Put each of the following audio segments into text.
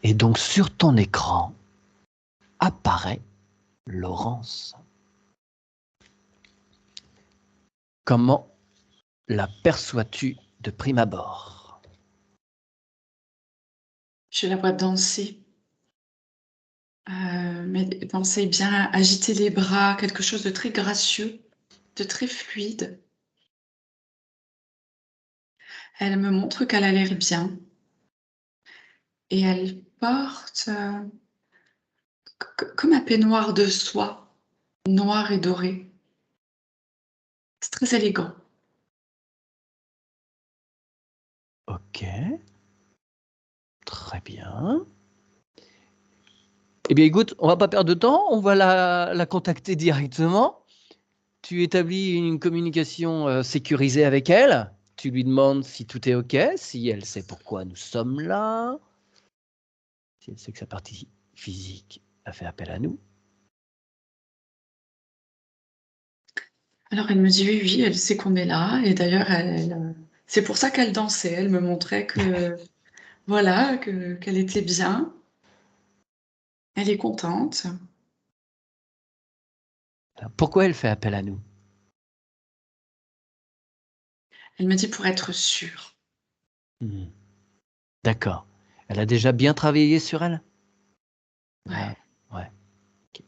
Et donc, sur ton écran, apparaît Laurence. Comment la perçois-tu de prime abord? Je la vois danser. Mais danser bien, agiter les bras, quelque chose de très gracieux, de très fluide. Elle me montre qu'elle a l'air bien. Et elle porte comme un peignoir de soie, noir et doré. C'est très élégant. Ok. Très bien. Eh bien, écoute, on va pas perdre de temps, on va la contacter directement. Tu établis une communication sécurisée avec elle. Tu lui demandes si tout est OK, si elle sait pourquoi nous sommes là, si elle sait que sa partie physique a fait appel à nous. Alors elle me dit oui, oui, elle sait qu'on est là. Et d'ailleurs, c'est pour ça qu'elle dansait. Elle me montrait que, voilà, qu'elle était bien. Elle est contente. Alors, pourquoi elle fait appel à nous? Elle me dit pour être sûre. Hmm. D'accord. Elle a déjà bien travaillé sur elle? Ouais. Ouais. Ok.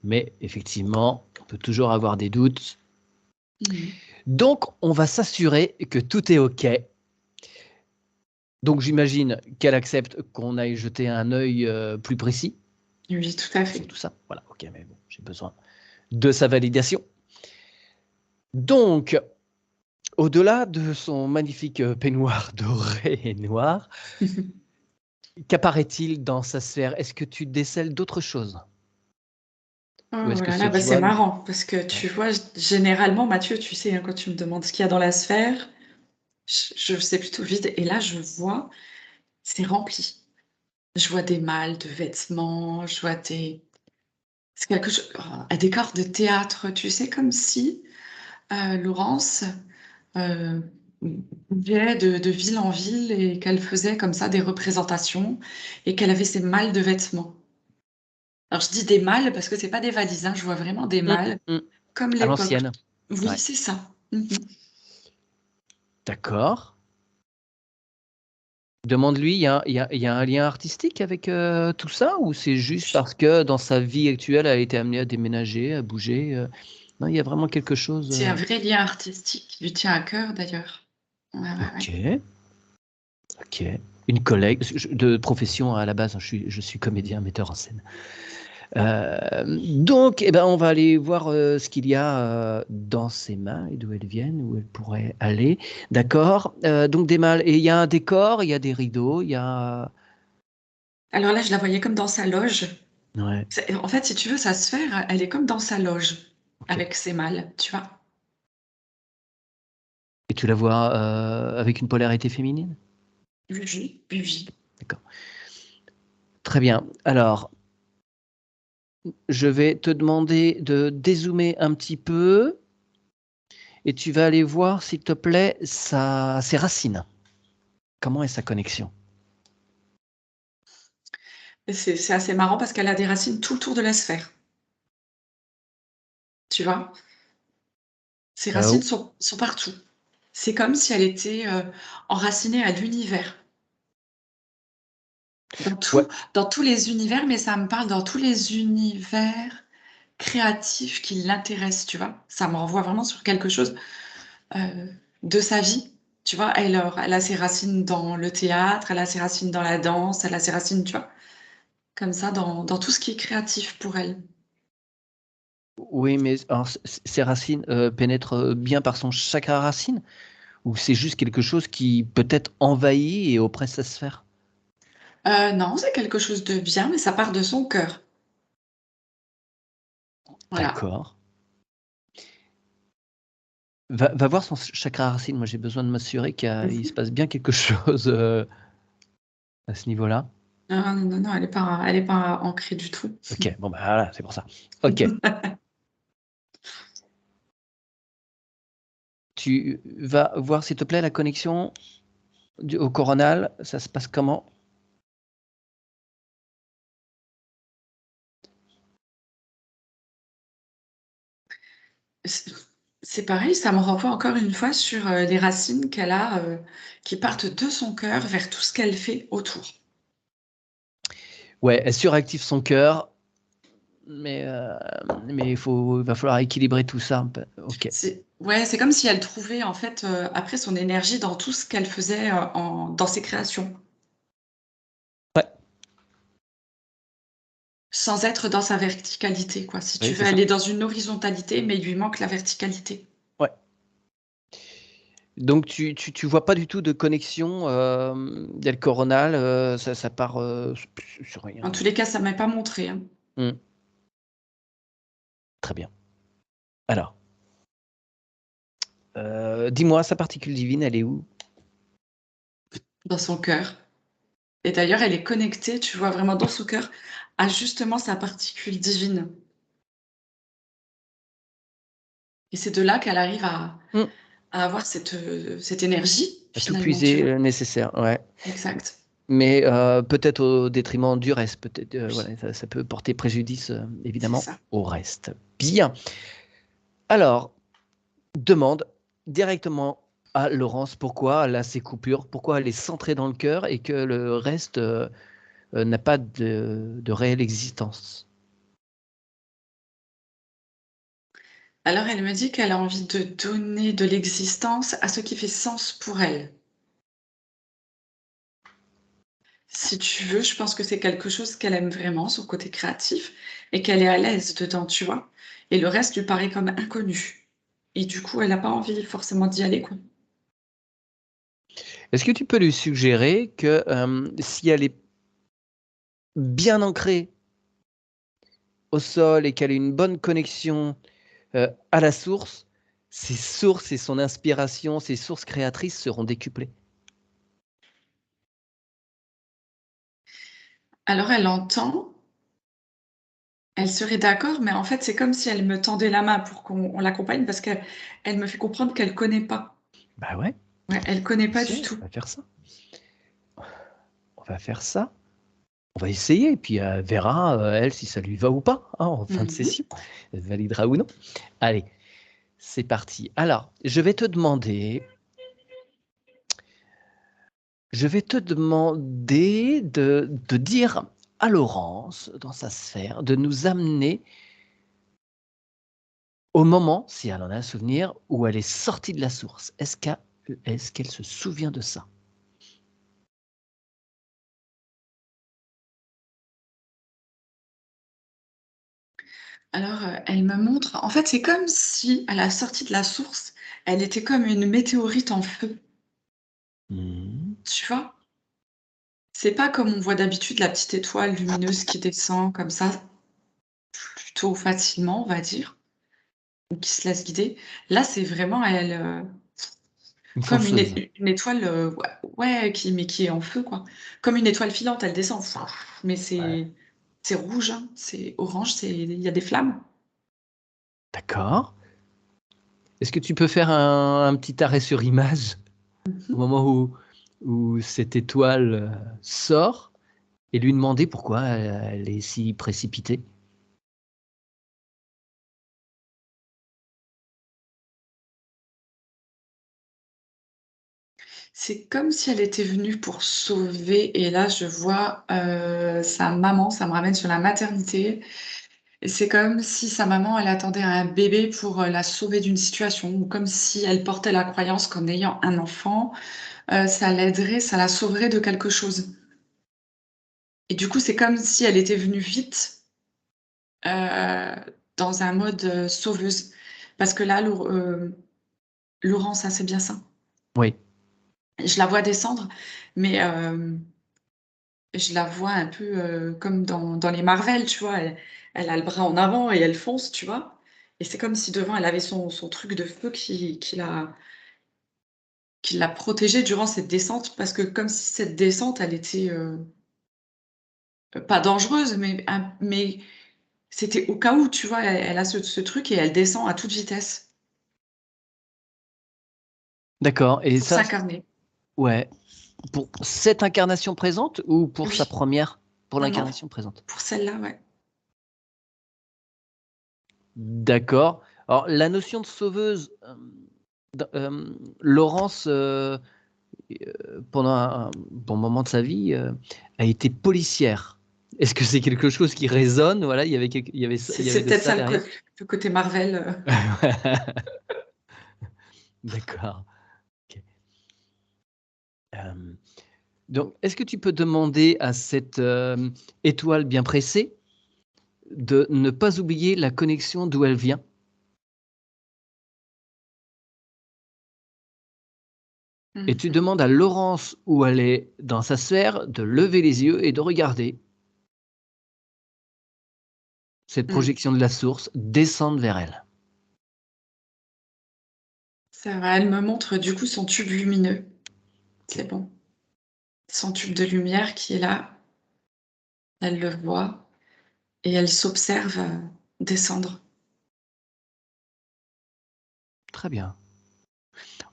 Mais effectivement, on peut toujours avoir des doutes. Mhm. Donc, on va s'assurer que tout est OK. Donc, j'imagine qu'elle accepte qu'on aille jeter un œil plus précis Oui, tout à sur fait. tout ça. Voilà, OK, mais bon, j'ai besoin de sa validation. Donc, au-delà de son magnifique peignoir doré et noir, qu'apparaît-il dans sa sphère? Est-ce que tu décèles d'autres choses? Ou Oh est-ce que là là, cette bah c'est joie... marrant parce que Ouais. tu vois, généralement, Mathieu, tu sais, hein, quand tu me demandes ce qu'il y a dans la sphère, je sais plutôt vide. Et là, je vois, c'est rempli. Je vois des malles de vêtements, je vois des... C'est quelque chose, un décor de théâtre, tu sais, comme si Laurence bougeait de ville en ville et qu'elle faisait comme ça des représentations et qu'elle avait ses malles de vêtements. Alors je dis des malles parce que c'est pas des valises, hein, je vois vraiment des Mmh, malles mmh. comme À l'époque. l'ancienne. Oui, Ouais. c'est ça. Mhm. D'accord. Demande-lui, il y a un lien artistique avec tout ça, ou c'est juste parce que dans sa vie actuelle, elle a été amenée à déménager, à bouger Non, il y a vraiment quelque chose. C'est un vrai lien artistique qui lui tient à cœur d'ailleurs. Ouais, ouais, ouais. Ok, ok. Une collègue de profession à la base, hein, je suis comédien, metteur en scène. Donc, eh ben, on va aller voir ce qu'il y a dans ses mains et d'où elles viennent, où elles pourraient aller. D'accord. Donc des malles. Et il y a un décor, il y a des rideaux, il y a. Alors là, je la voyais comme dans sa loge. Ouais. En fait, si tu veux, sa sphère, elle est comme dans sa loge Ok. avec ses malles, tu vois. Et tu la vois avec une polarité féminine? Oui, oui, oui, oui. D'accord. Très bien. Alors, je vais te demander de dézoomer un petit peu et tu vas aller voir, s'il te plaît, ses racines. Comment est sa connexion? Et c'est assez marrant parce qu'elle a des racines tout le tour de la sphère, tu vois. Ses racines Oh, sont partout. C'est comme si elle était enracinée à l'univers. Dans ouais. tout, dans tous les univers, mais ça me parle dans tous les univers créatifs qui l'intéressent, tu vois. Ça me renvoie vraiment sur quelque chose euh, de sa vie. Tu vois, elle a ses racines dans le théâtre, elle a ses racines dans la danse, elle a ses racines, tu vois, comme ça, dans tout ce qui est créatif pour elle. Oui, mais alors, ses racines pénètrent bien par son chakra racine, ou c'est juste quelque chose qui peut-être envahit et oppresse sa sphère? Non, c'est quelque chose de bien, mais ça part de son cœur. Voilà. D'accord. Va voir son chakra racine. Moi, j'ai besoin de m'assurer qu'il se Mhm. passe bien quelque chose à ce niveau-là. Non, non, non, non, elle est pas ancrée du tout. Ok, bon, bah voilà, c'est pour ça. Ok. Tu vas voir, s'il te plaît, la connexion au coronal. Ça se passe comment? C'est c'est pareil, ça me renvoie encore une fois sur les racines qu'elle a, qui partent de son cœur vers tout ce qu'elle fait autour. Ouais, elle suractive son cœur, mais il va falloir équilibrer tout ça un peu. Ok. Ouais, c'est comme si elle trouvait en fait après son énergie dans tout ce qu'elle faisait dans ses créations, Ouais, sans être dans sa verticalité, quoi. Si tu oui, veux, c'est elle ça. est dans une horizontalité, mais il lui manque la verticalité. Ouais. Donc tu vois pas du tout de connexion del coronal, ça part sur rien. En tous les cas, ça m'est pas montré, hein. Hmm. Très bien. Alors, dis-moi, sa particule divine, elle est où? Dans son cœur. Et d'ailleurs, elle est connectée, tu vois, vraiment dans son cœur, à justement sa particule divine. Et c'est de là qu'elle arrive Hmm. à avoir cette énergie, À tout finalement, tu puiser vois. le nécessaire, ouais. Exact. Mais peut-être au détriment du reste, peut-être, Oui, voilà, ça peut porter préjudice, c'est évidemment, ça. au reste. Bien. Alors, demande directement à Laurence pourquoi elle a ces coupures, pourquoi elle est centrée dans le cœur et que le reste n'a pas de réelle existence. Alors, elle me dit qu'elle a envie de donner de l'existence à ce qui fait sens pour elle. Si tu veux, je pense que c'est quelque chose qu'elle aime vraiment, son côté créatif, et qu'elle est à l'aise dedans, tu vois. Et le reste lui paraît comme inconnu. Et du coup, elle n'a pas envie forcément d'y aller, quoi. Est-ce que tu peux lui suggérer que si elle est bien ancrée au sol et qu'elle a une bonne connexion à la source, ses sources et son inspiration, ses sources créatrices seront décuplées? Alors, elle entend, elle serait d'accord, mais en fait, c'est comme si elle me tendait la main pour qu'on l'accompagne parce qu'elle elle me fait comprendre qu'elle connaît pas. Bah ouais, Ouais, elle connaît bien pas sûr, du tout. on va faire ça. On va faire ça. On va essayer, et puis elle verra, elle, si ça lui va ou pas, hein, en fin de Mhm. session. Elle validera ou non. Allez, c'est parti. Alors, je vais te demander de dire à Laurence, dans sa sphère, de nous amener au moment, si elle en a un souvenir, où elle est sortie de la source. Est-ce qu'elle se souvient de ça? Alors, elle me montre, en fait, c'est comme si, à la sortie de la source, elle était comme une météorite en feu, Mmh. tu vois? C'est pas comme on voit d'habitude la petite étoile lumineuse qui descend comme ça, plutôt facilement, on va dire, ou qui se laisse guider. Là, c'est vraiment elle, Une comme fonceuse. une étoile, ouais, ouais, qui est en feu, quoi. Comme une étoile filante, elle descend, mais Ouais. c'est rouge, hein, c'est orange, il y a des flammes. D'accord. Est-ce que tu peux faire un petit arrêt sur image au Mmh. moment où cette étoile sort et lui demander pourquoi elle est si précipitée? C'est comme si elle était venue pour sauver et là, je vois, sa maman, ça me ramène sur la maternité et c'est comme si sa maman, elle attendait un bébé pour, la sauver d'une situation ou comme si elle portait la croyance qu'en ayant un enfant, ça l'aiderait, ça la sauverait de quelque chose et du coup, c'est comme si elle était venue vite, heu, dans un mode, sauveuse parce que là, Laurence, hein, c'est bien ça? Oui, Je la vois descendre mais je la vois un peu, comme dans les Marvel, tu vois? Elle a le bras en avant et elle fonce, tu vois? Et c'est comme si devant elle avait son truc de feu qui l'a protégée durant cette descente parce que comme si cette descente elle était, pas dangereuse mais c'était au cas où, tu vois? Elle a ce truc et elle descend à toute vitesse d'accord, et pour ça s'incarner. ouais, pour cette incarnation présente ou pour sa Oui, première? Pour non, non, l'incarnation présente? pour celle-là, ouais. D'accord. Alors, la notion de sauveuse, Laurence, pendant un bon moment de sa vie, a été policière. Est-ce que c'est quelque chose qui résonne? Voilà, il y avait C'est de peut-être ça ça derrière? le côté Marvel. D'accord. OK. Donc, est-ce que tu peux demander à cette, étoile bien pressée de ne pas oublier la connexion d'où elle vient? Et tu demandes à Laurence, où elle est dans sa sphère, de lever les yeux et de regarder cette projection de la source descendre vers elle. Ça va, elle me montre du coup son tube lumineux. C'est OK. bon. Son tube de lumière qui est là, elle le voit et elle s'observe descendre. Très bien.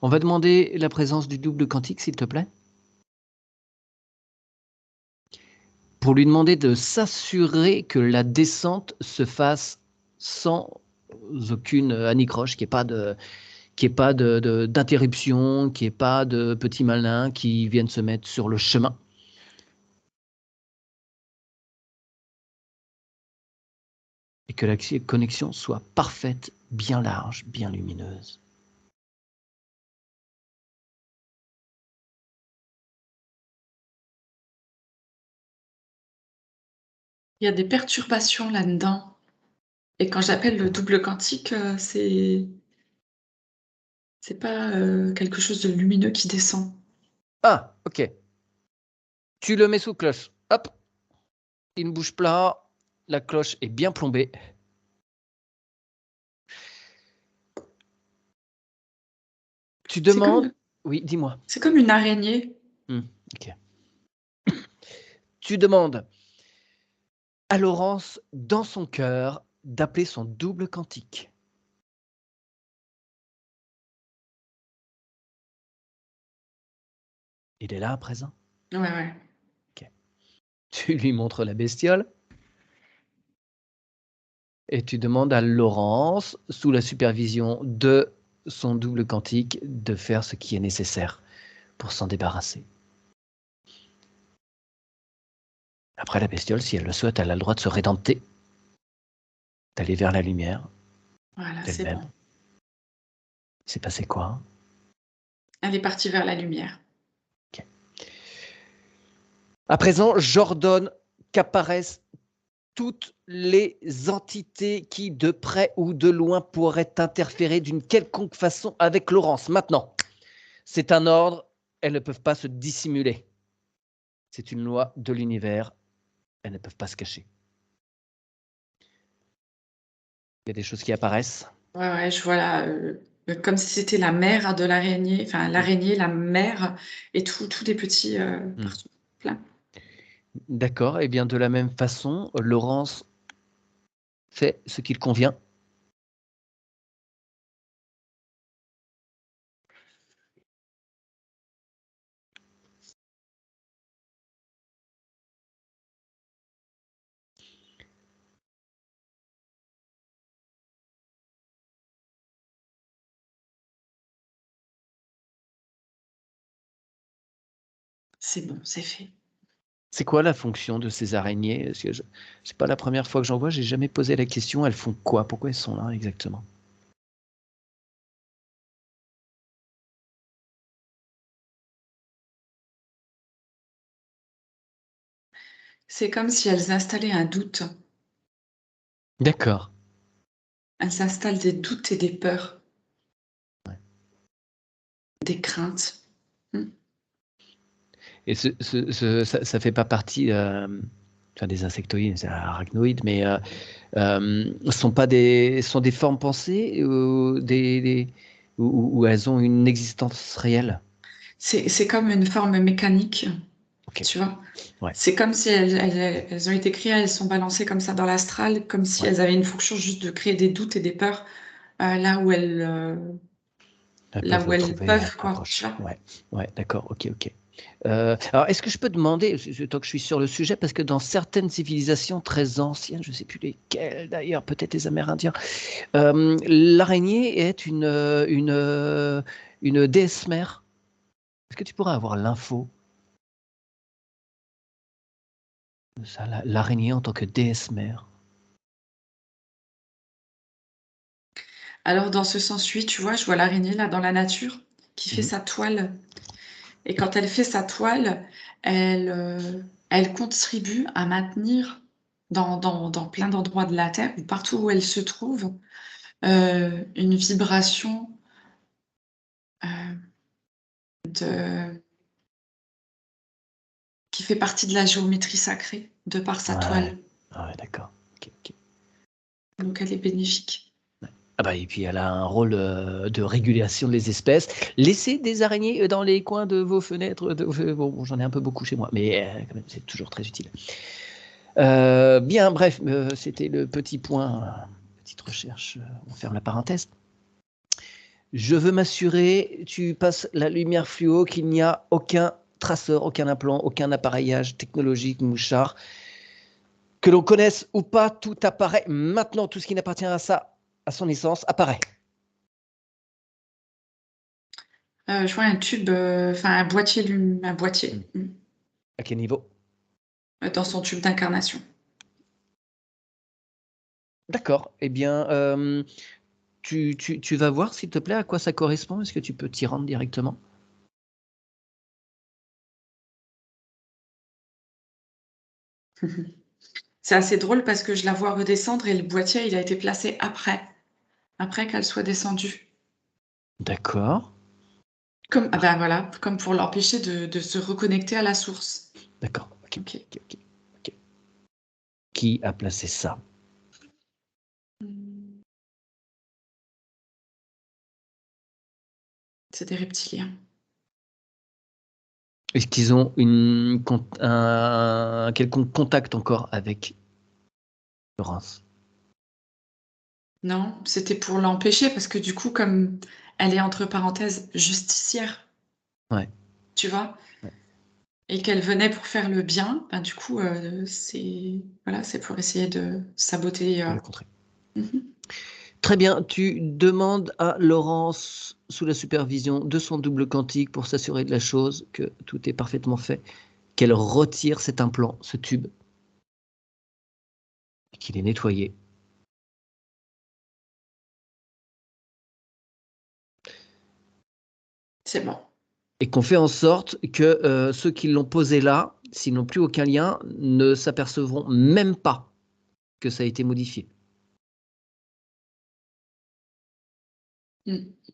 On va demander la présence du double quantique, s'il te plaît. Pour lui demander de s'assurer que la descente se fasse sans aucune anicroche, qu'il y ait pas d'interruption, qu'il y ait pas de petits malins qui viennent se mettre sur le chemin. Et que la connexion soit parfaite, bien large, bien lumineuse. Il y a des perturbations là-dedans. Et quand j'appelle le double quantique, c'est pas quelque chose de lumineux qui descend. Ah, ok. Tu le mets sous cloche. Hop, il ne bouge pas. La cloche est bien plombée. Tu C'est demandes. Oui, dis-moi. comme une araignée. Ok. Tu demandes à Laurence, dans son cœur, d'appeler son double quantique. Il est là à présent. Ouais. Ok. Tu lui montres la bestiole. Et tu demandes à Laurence, sous la supervision de son double quantique, de faire ce qui est nécessaire pour s'en débarrasser. Après, la bestiole, si elle le souhaite, elle a le droit de se rédempter, d'aller vers la lumière Voilà, c'est d'elle-même. bon. Il s'est passé quoi? Elle est partie vers la lumière. Okay. À présent, j'ordonne qu'apparaissent toutes les entités qui, de près ou de loin, pourraient interférer d'une quelconque façon avec Laurence. Maintenant, c'est un ordre, elles ne peuvent pas se dissimuler. C'est une loi de l'univers, elles ne peuvent pas se cacher. Il y a des choses qui apparaissent. Ouais, je vois là, comme si c'était la mère de l'araignée, enfin l'araignée, la mère, et tous des petits partout, plein. D'accord, et bien de la même façon, Laurence fait ce qu'il convient. C'est bon, c'est fait. C'est quoi la fonction de ces araignées? Parce que c'est pas la première fois que j'en vois, j'ai jamais posé la question. Elles font quoi? Pourquoi elles sont là exactement? C'est comme si elles installaient un doute. D'accord. Elles installent des doutes et des peurs, Ouais. des craintes. Et ça fait pas partie enfin, des insectoïdes, c'est arachnoïdes, mais sont des formes pensées ou elles ont une existence réelle? C'est comme une forme mécanique, Ok. tu vois. Ouais. C'est comme si elles ont été créées, elles sont balancées comme ça dans l'astral, comme si Ouais. elles avaient une fonction juste de créer des doutes et des peurs là où elles Elles peuvent peuvent, quoi, trouver tu vois. ouais, d'accord, ok. Alors, est-ce que je peux demander, tant que je suis sur le sujet, parce que dans certaines civilisations très anciennes, je ne sais plus lesquelles d'ailleurs, peut-être les Amérindiens, l'araignée est une déesse mère. Est-ce que tu pourrais avoir l'info de ça, l'araignée en tant que déesse mère? Alors, dans ce sens, oui, tu vois, je vois l'araignée là dans la nature qui fait Mhm. sa toile. Et quand elle fait sa toile, elle contribue à maintenir dans plein d'endroits de la Terre, ou partout où elle se trouve, une vibration euh, de, qui fait partie de la géométrie sacrée, de par sa Ouais, toile. ah ouais, d'accord. Ok, ok. Donc, elle est bénéfique. Ah bah, et puis elle a un rôle de régulation des espèces. Laissez des araignées dans les coins de vos fenêtres. Bon, j'en ai un peu beaucoup chez moi, mais quand même, c'est toujours très utile. Bien, bref, c'était le petit point, petite recherche. On ferme la parenthèse. Je veux m'assurer, tu passes la lumière fluo, qu'il n'y a aucun traceur, aucun implant, aucun appareillage technologique, mouchard. Que l'on connaisse ou pas, tout apparaît maintenant. Tout ce qui n'appartient à ça, à son essence, apparaît. Je vois un tube, enfin un boîtier, un boîtier À quel niveau? dans son tube d'incarnation. D'accord. Eh bien, tu vas voir, s'il te plaît, à quoi ça correspond. Est-ce que tu peux t'y rendre directement? C'est assez drôle parce que je la vois redescendre et le boîtier, il a été placé après qu'elle soit descendue. D'accord. Ah ben voilà, comme pour l'empêcher de se reconnecter à la source. D'accord. Ok. Ok. Ok, ok, ok. Qui a placé ça? C'est des reptiliens. Est-ce qu'ils ont un quelconque contact encore avec Laurence? Non, c'était pour l'empêcher parce que du coup, comme elle est entre parenthèses justicière, Ouais. tu vois, Ouais. et qu'elle venait pour faire le bien, ben du coup, voilà, c'est pour essayer de saboter. De le contrer. Mhm. Très bien. Tu demandes à Laurence, sous la supervision de son double quantique, pour s'assurer de la chose, que tout est parfaitement fait, qu'elle retire cet implant, ce tube, et qu'il est nettoyé. C'est bon. Et qu'on fait en sorte que ceux qui l'ont posé là, s'ils n'ont plus aucun lien, ne s'apercevront même pas que ça a été modifié.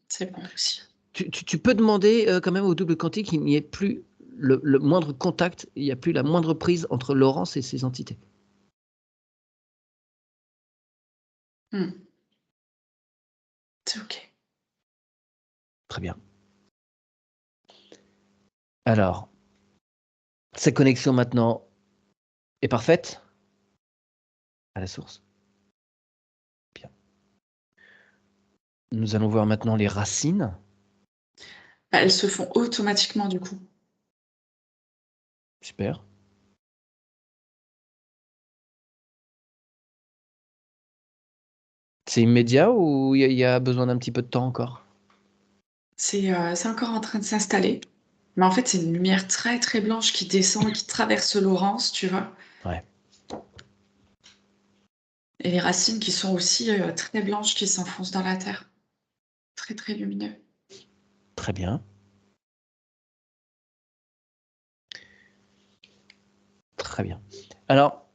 C'est bon aussi. Tu peux demander quand même au double quantique qu'il n'y ait plus le moindre contact, il n'y a plus la moindre prise entre Laurence et ses entités. Mm. C'est ok. Très bien. Alors, cette connexion maintenant est parfaite à la source. Bien. Nous allons voir maintenant les racines. Bah, elles se font automatiquement du coup. Super. C'est immédiat ou il y a besoin d'un petit peu de temps encore? C'est encore en train de s'installer. Mais en fait, c'est une lumière très très blanche qui descend et qui traverse Laurence, tu vois. Ouais. Et les racines qui sont aussi très blanches qui s'enfoncent dans la terre. Très très lumineux. Très bien. Très bien. Alors,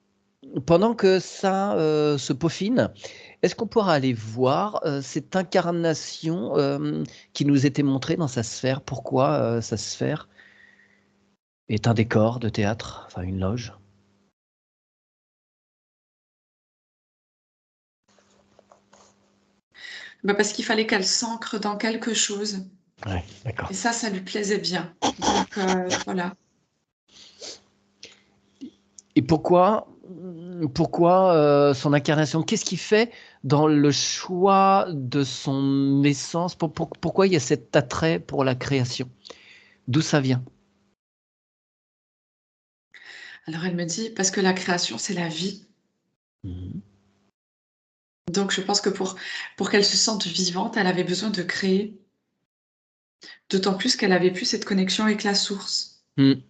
pendant que ça se peaufine, est-ce qu'on pourra aller voir cette incarnation qui nous était montrée dans sa sphère? Pourquoi sa sphère est un décor de théâtre, enfin une loge? Bah, parce qu'il fallait qu'elle s'ancre dans quelque chose. Ouais, d'accord. Et ça lui plaisait bien. Donc voilà. Et pourquoi son incarnation? Qu'est-ce qui fait dans le choix de son essence? Pourquoi il y a cet attrait pour la création? D'où ça vient? Alors elle me dit, parce que la création, c'est la vie. Mhm. Donc je pense que pour qu'elle se sente vivante, elle avait besoin de créer. D'autant plus qu'elle avait plus cette connexion avec la source. Donc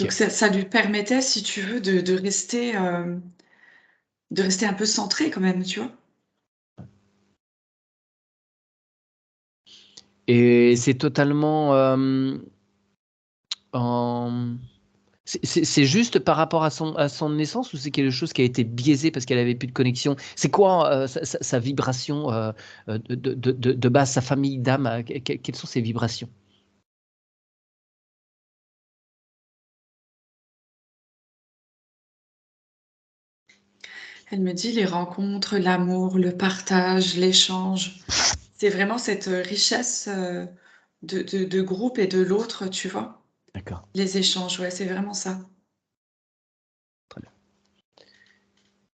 Ok. ça lui permettait, si tu veux, de rester un peu centrée quand même, tu vois. Et c'est totalement en... C'est juste par rapport à son naissance ou c'est quelque chose qui a été biaisé parce qu'elle avait plus de connexion? C'est quoi sa vibration de base, sa famille d'âme? Quelles sont ses vibrations? Elle me dit les rencontres, l'amour, le partage, l'échange. C'est vraiment cette richesse de groupe et de l'autre, tu vois. D'accord, Les échanges, ouais, c'est vraiment ça. très bien.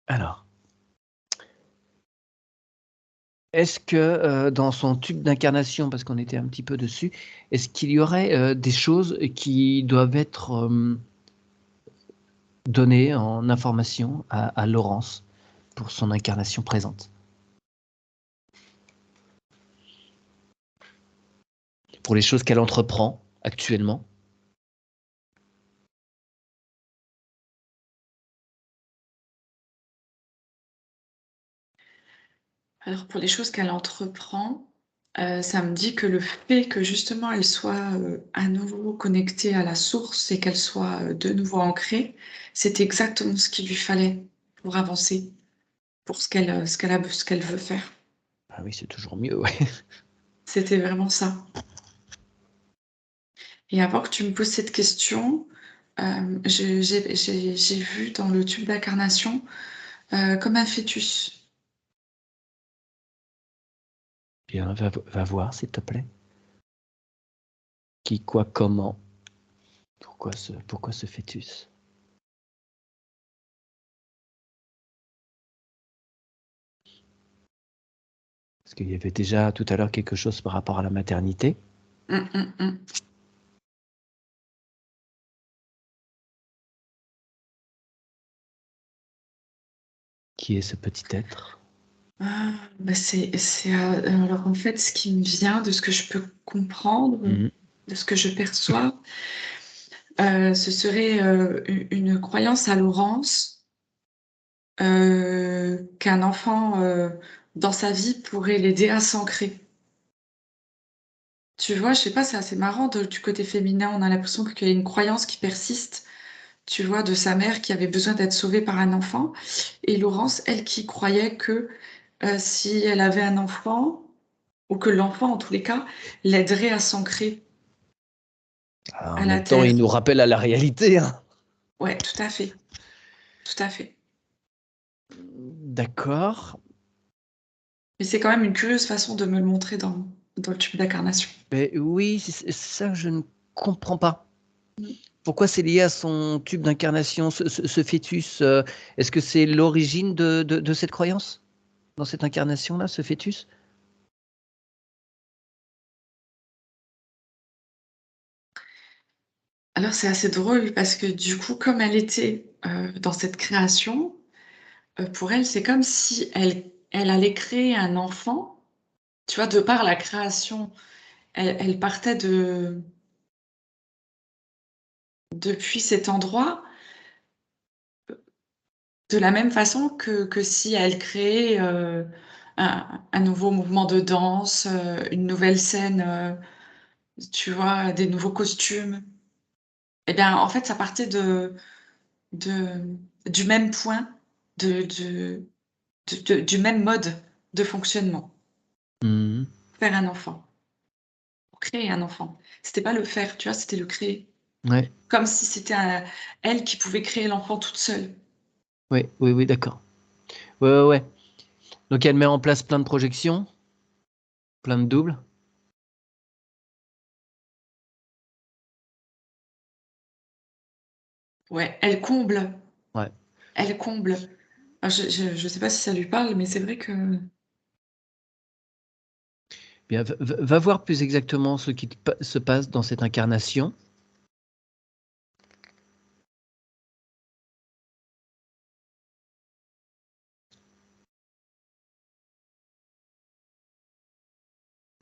Alors, est-ce que dans son tube d'incarnation, parce qu'on était un petit peu dessus, est-ce qu'il y aurait des choses qui doivent être données en information à Laurence pour son incarnation présente? Pour les choses qu'elle entreprend actuellement? Alors pour les choses qu'elle entreprend, ça me dit que le fait que justement elle soit à nouveau connectée à la source et qu'elle soit de nouveau ancrée, c'est exactement ce qu'il lui fallait pour avancer, pour ce qu'elle veut faire. Ah oui, c'est toujours mieux, ouais. C'était vraiment ça. Et avant que tu me poses cette question, j'ai vu dans le tube d'incarnation comme un fœtus. Bien, va voir, s'il te plaît. Qui, quoi, comment? Pourquoi ce fœtus? Parce qu'il y avait déjà tout à l'heure quelque chose par rapport à la maternité. Hum, hum, hum. Qui est ce petit être? Ah, bah alors en fait, ce qui me vient de ce que je peux comprendre, Mhm. de ce que je perçois, ce serait une croyance à Laurence qu'un enfant dans sa vie pourrait l'aider à s'ancrer. Tu vois, je sais pas, c'est assez marrant du côté féminin, on a l'impression qu'il y a une croyance qui persiste, tu vois, de sa mère qui avait besoin d'être sauvée par un enfant, et Laurence, elle, qui croyait que si elle avait un enfant, ou que l'enfant, en tous les cas, l'aiderait à s'ancrer Ah, en à la même temps, il terre. nous rappelle à la réalité, hein. Ouais, tout à fait, tout à fait. D'accord. Mais c'est quand même une curieuse façon de me le montrer dans le tube d'incarnation. Mais oui, c'est ça que je ne comprends pas. Pourquoi c'est lié à son tube d'incarnation, ce fœtus? Est-ce que c'est l'origine de cette croyance? Dans cette incarnation-là, ce fœtus? Alors c'est assez drôle parce que du coup, comme elle était dans cette création, pour elle, c'est comme si elle allait créer un enfant. Tu vois, de par la création, elle partait depuis cet endroit de la même façon que si elle créait un nouveau mouvement de danse, une nouvelle scène, tu vois, des nouveaux costumes. Eh bien, en fait, ça partait de, du même point, du même mode de fonctionnement. Mhm. Faire un enfant, créer un enfant. C'était pas le faire, tu vois, c'était le créer. Ouais, Comme si c'était elle qui pouvait créer l'enfant toute seule. ouais, oui, oui, d'accord. Ouais, ouais, ouais. Donc elle met en place plein de projections, plein de doubles. Ouais, elle comble, Ouais. elle comble. Alors, je sais pas si ça lui parle, mais c'est vrai que Bien, va voir plus exactement ce qui se passe dans cette incarnation.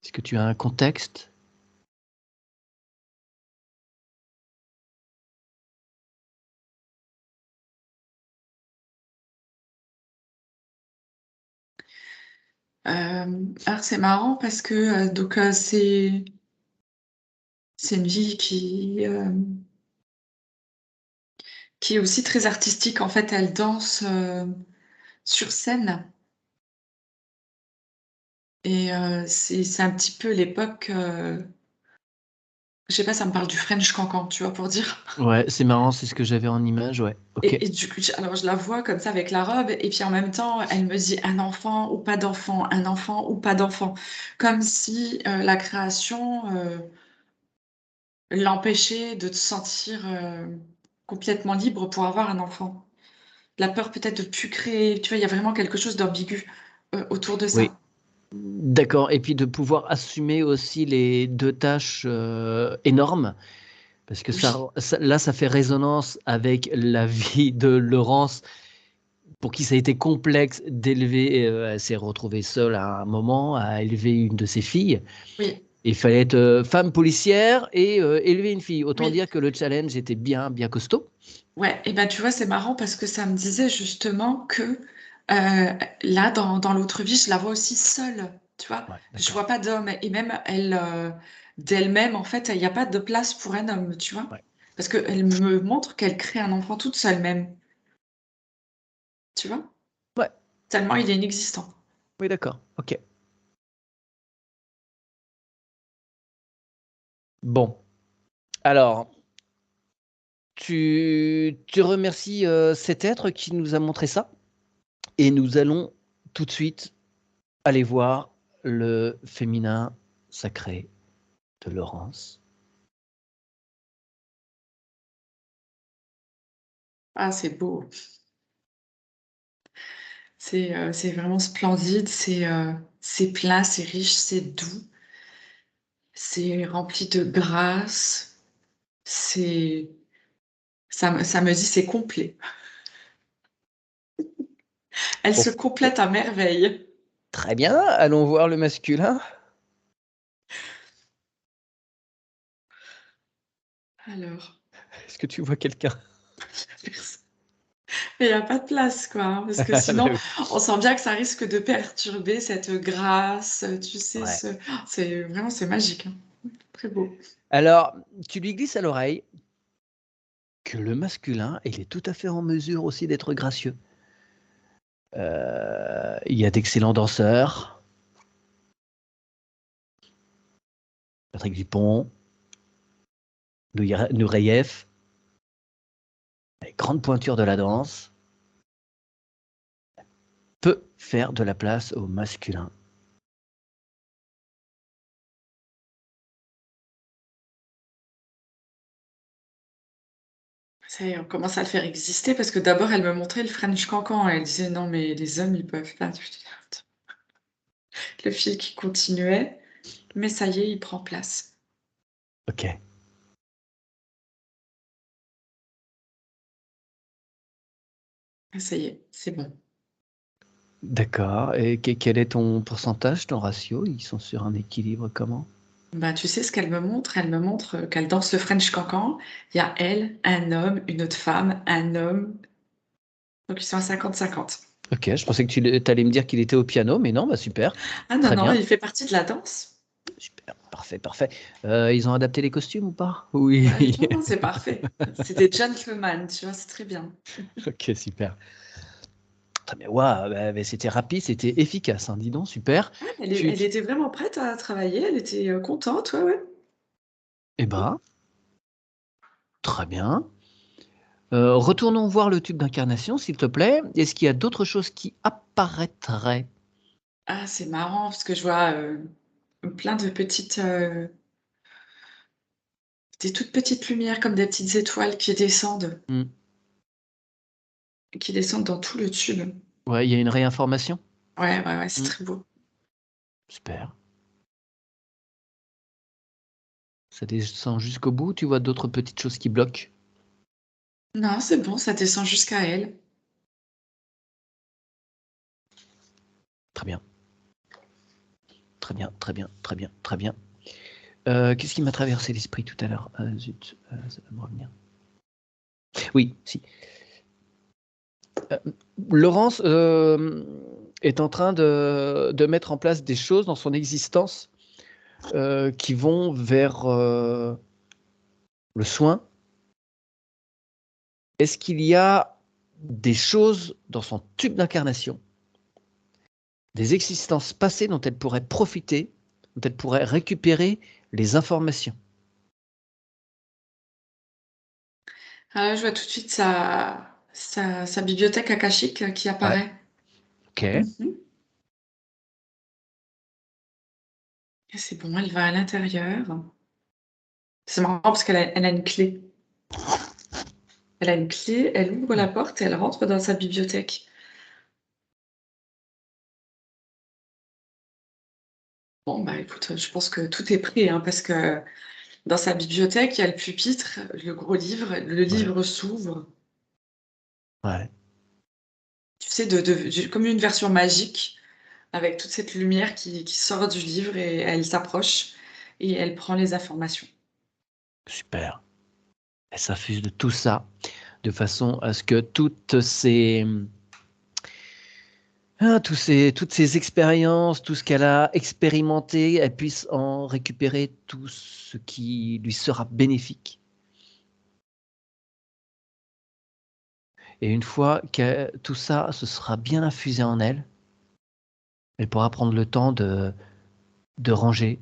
Est-ce que tu as un contexte? Alors c'est marrant parce que donc c'est une fille qui est aussi très artistique. En fait, elle danse sur scène et c'est un petit peu l'époque. Je sais pas, ça me parle du French Cancan, tu vois, pour dire. Ouais, c'est marrant, c'est ce que j'avais en image, ouais. Ok. Et du coup, alors je la vois comme ça avec la robe, et puis en même temps, elle me dit un enfant ou pas d'enfant, un enfant ou pas d'enfant, comme si la création l'empêchait de te sentir complètement libre pour avoir un enfant. La peur peut-être de plus créer, tu vois, il y a vraiment quelque chose d'ambigu autour de Oui. ça. D'accord. Et puis de pouvoir assumer aussi les deux tâches énormes, parce que Oui, là, ça fait résonance avec la vie de Laurence, pour qui ça a été complexe d'élever. Elle s'est retrouvée seule à un moment à élever une de ses filles. oui, Il fallait être femme policière et élever une fille. Autant oui. dire que le challenge était bien, bien costaud. Ouais, et ben tu vois, c'est marrant parce que ça me disait justement que là, dans l'autre vie, je la vois aussi seule, tu vois. Ouais, Je d'accord. vois pas d'homme. Et même elle, d'elle-même, en fait, il n'y a pas de place pour un homme, tu vois. Ouais. Parce qu'elle me montre qu'elle crée un enfant toute seule même, tu vois. Ouais. Tellement il est inexistant. Oui, d'accord. Ok. Bon. Alors, tu remercies cet être qui nous a montré ça. Et nous allons tout de suite aller voir le féminin sacré de Laurence. Ah, c'est beau. C'est vraiment splendide. C'est plein, c'est riche, c'est doux, c'est rempli de grâce. C'est, ça me dit c'est complet. Elle Bon, se complète à merveille. très bien, allons voir le masculin. Alors, Est-ce que tu vois quelqu'un? mais il n'y a pas de place, quoi, hein, parce que Bah sinon, oui. on sent bien que ça risque de perturber cette grâce, tu sais, Ouais. c'est vraiment, c'est magique, hein. Très beau. Alors, tu lui glisses à l'oreille que le masculin, il est tout à fait en mesure aussi d'être gracieux. Il y a d'excellents danseurs, Patrick Dupont, Nureyev, les grandes pointures de la danse, peut faire de la place au masculin. Ça y est, on commence à le faire exister, parce que d'abord, elle me montrait le French Cancan. Elle disait, non, mais les hommes, ils peuvent pas. Le fil qui continuait, mais ça y est, il prend place. Ok, Ah, ça y est, c'est bon. d'accord. Et quel est ton pourcentage, ton ratio? Ils sont sur un équilibre comment? Bah, tu sais ce qu'elle me montre? Elle me montre qu'elle danse le French Cancan. Il y a elle, un homme, une autre femme, un homme. Donc ils sont à 50-50. Ok, je pensais que tu allais me dire qu'il était au piano, mais non, bah super, Ah non, très non, bien, il fait partie de la danse. super, parfait, parfait. Ils ont adapté les costumes ou pas? Ouais, Oui. non, non, c'est parfait. C'est des gentlemen, tu vois, c'est très bien. Ok, super. Très bien. Waouh, bah, c'était rapide, c'était efficace, hein, dis donc, super. Ouais, Tu, elle était vraiment prête à travailler, elle était contente, ouais, ouais. eh ben, très bien. Retournons voir le tube d'incarnation, s'il te plaît. Est-ce qu'il y a d'autres choses qui apparaîtraient? Ah, c'est marrant parce que je vois plein de petites, des toutes petites lumières comme des petites étoiles Hmm. qui descendent dans tout le tube. Ouais, il y a une réinformation. Ouais, ouais, ouais, c'est Hmm. très beau. Super. Ça descend jusqu'au bout. Tu vois d'autres petites choses qui bloquent? Non, c'est bon, ça descend jusqu'à elle. Très bien. très bien, très bien, très bien, très bien. Qu'est-ce qui m'a traversé l'esprit tout à l'heure? Zut, ça va me revenir. Oui, si. Laurence est en train de mettre en place des choses dans son existence qui vont vers le soin. Est-ce qu'il y a des choses dans son tube d'incarnation, des existences passées dont elle pourrait profiter, dont elle pourrait récupérer les informations? Ah, là, je vois tout de suite sa bibliothèque akashique qui Ouais. apparaît. Ok. Mhm. Et c'est bon, elle va à l'intérieur. C'est marrant parce elle a une clé. Elle a une clé, elle ouvre la porte et elle rentre dans sa bibliothèque. Bon, bah écoute, je pense que tout est prêt, hein, parce que dans sa bibliothèque, il y a le pupitre, le gros livre, le Ouais. livre s'ouvre. Ouais. Tu sais, comme une version magique, avec toute cette lumière qui sort du livre et elle s'approche et elle prend les informations. Super. Elle s'infuse de tout ça de façon à ce que toutes ces toutes ces expériences, tout ce qu'elle a expérimenté, elle puisse en récupérer tout ce qui lui sera bénéfique. Et une fois que tout ça se sera bien infusé en elle, elle pourra prendre le temps de ranger,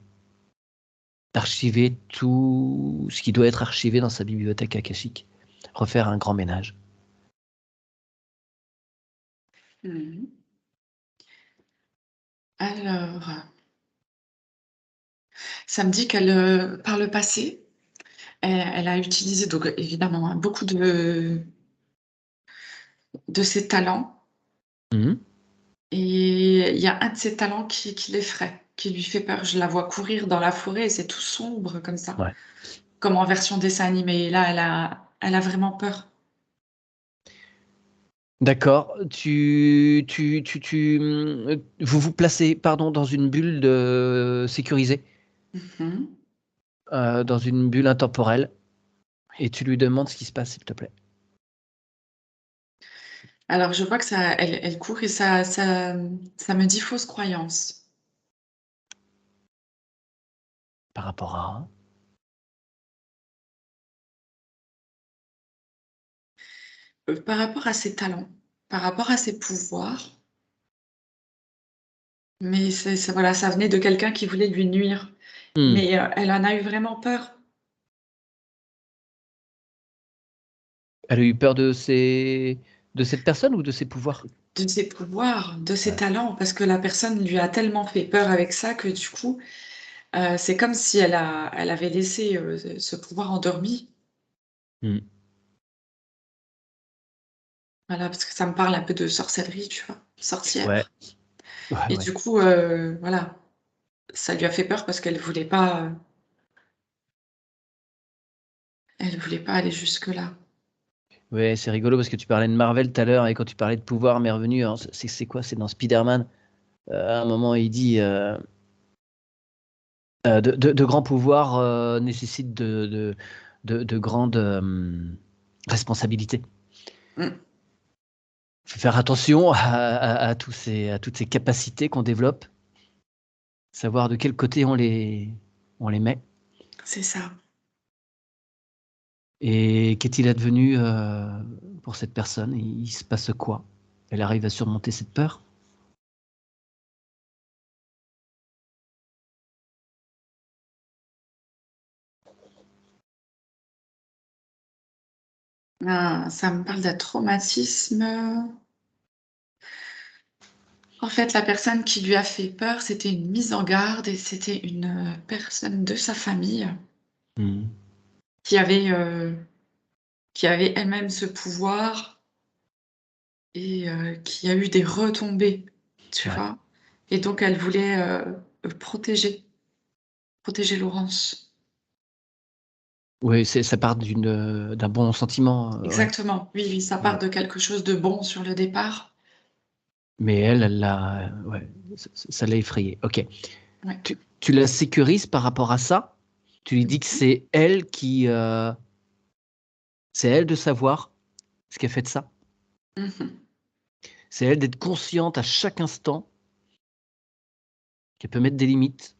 d'archiver tout ce qui doit être archivé dans sa bibliothèque akashique, refaire un grand ménage. Mhm. Alors, ça me dit qu'elle, par le passé, elle a utilisé donc évidemment, hein, beaucoup de ses talents. Mhm. Et il y a un de ses talents qui l'effraie, qui lui fait peur. Je la vois courir dans la forêt et c'est tout sombre comme ça, Ouais. comme en version dessin animé. Et là, elle a vraiment peur. D'accord. Vous vous placez, pardon, dans une bulle sécurisée, Mhm. dans une bulle intemporelle, et tu lui demandes ce qui se passe, s'il te plaît, Alors, je vois que elle court et ça me dit fausse croyance. par rapport à... Par rapport à ses talents, par rapport à ses pouvoirs, mais voilà, ça venait de quelqu'un qui voulait lui nuire. Hmm. Mais elle en a eu vraiment peur Elle a eu peur de cette personne ou de ses pouvoirs? de ses pouvoirs, de ses Ouais. talents, parce que la personne lui a tellement fait peur avec ça que du coup, c'est comme si elle avait laissé ce pouvoir endormi. Hmm. Voilà, parce que ça me parle un peu de sorcellerie, tu vois, Ouais, sorcière. ouais, Et ouais. du coup, voilà, ça lui a fait peur parce elle voulait pas aller jusque-là. Ouais, c'est rigolo parce que tu parlais de Marvel tout à l'heure et quand tu parlais de pouvoir m'est revenu. Alors, c'est quoi? C'est dans Spider-Man. À un moment, il dit de grands pouvoirs nécessitent de grandes responsabilités. Mm. Faut faire attention à à toutes ces capacités qu'on développe, savoir de quel côté on les met. C'est ça. Et qu'est-il advenu pour cette personne? Il se passe quoi? Elle arrive à surmonter cette peur? Ah, ça me parle d'un traumatisme. En fait, la personne qui lui a fait peur, c'était une mise en garde et c'était une personne de sa famille Mmh. qui avait, euh, qui avait elle-même ce pouvoir et qui a eu des retombées, tu Ouais. vois. Et donc, elle voulait protéger Laurence. Oui, ça part d'un bon sentiment, ouais. Exactement. Oui, oui, ça part Ouais. de quelque chose de bon sur le départ. Mais elle l'a ouais, ça l'a effrayée. OK. Ouais. Tu la sécurises par rapport à ça. Tu lui dis que c'est elle qui... c'est elle de savoir ce qu'elle fait de ça. Mhm. C'est elle d'être consciente à chaque instant qu'elle peut mettre des limites.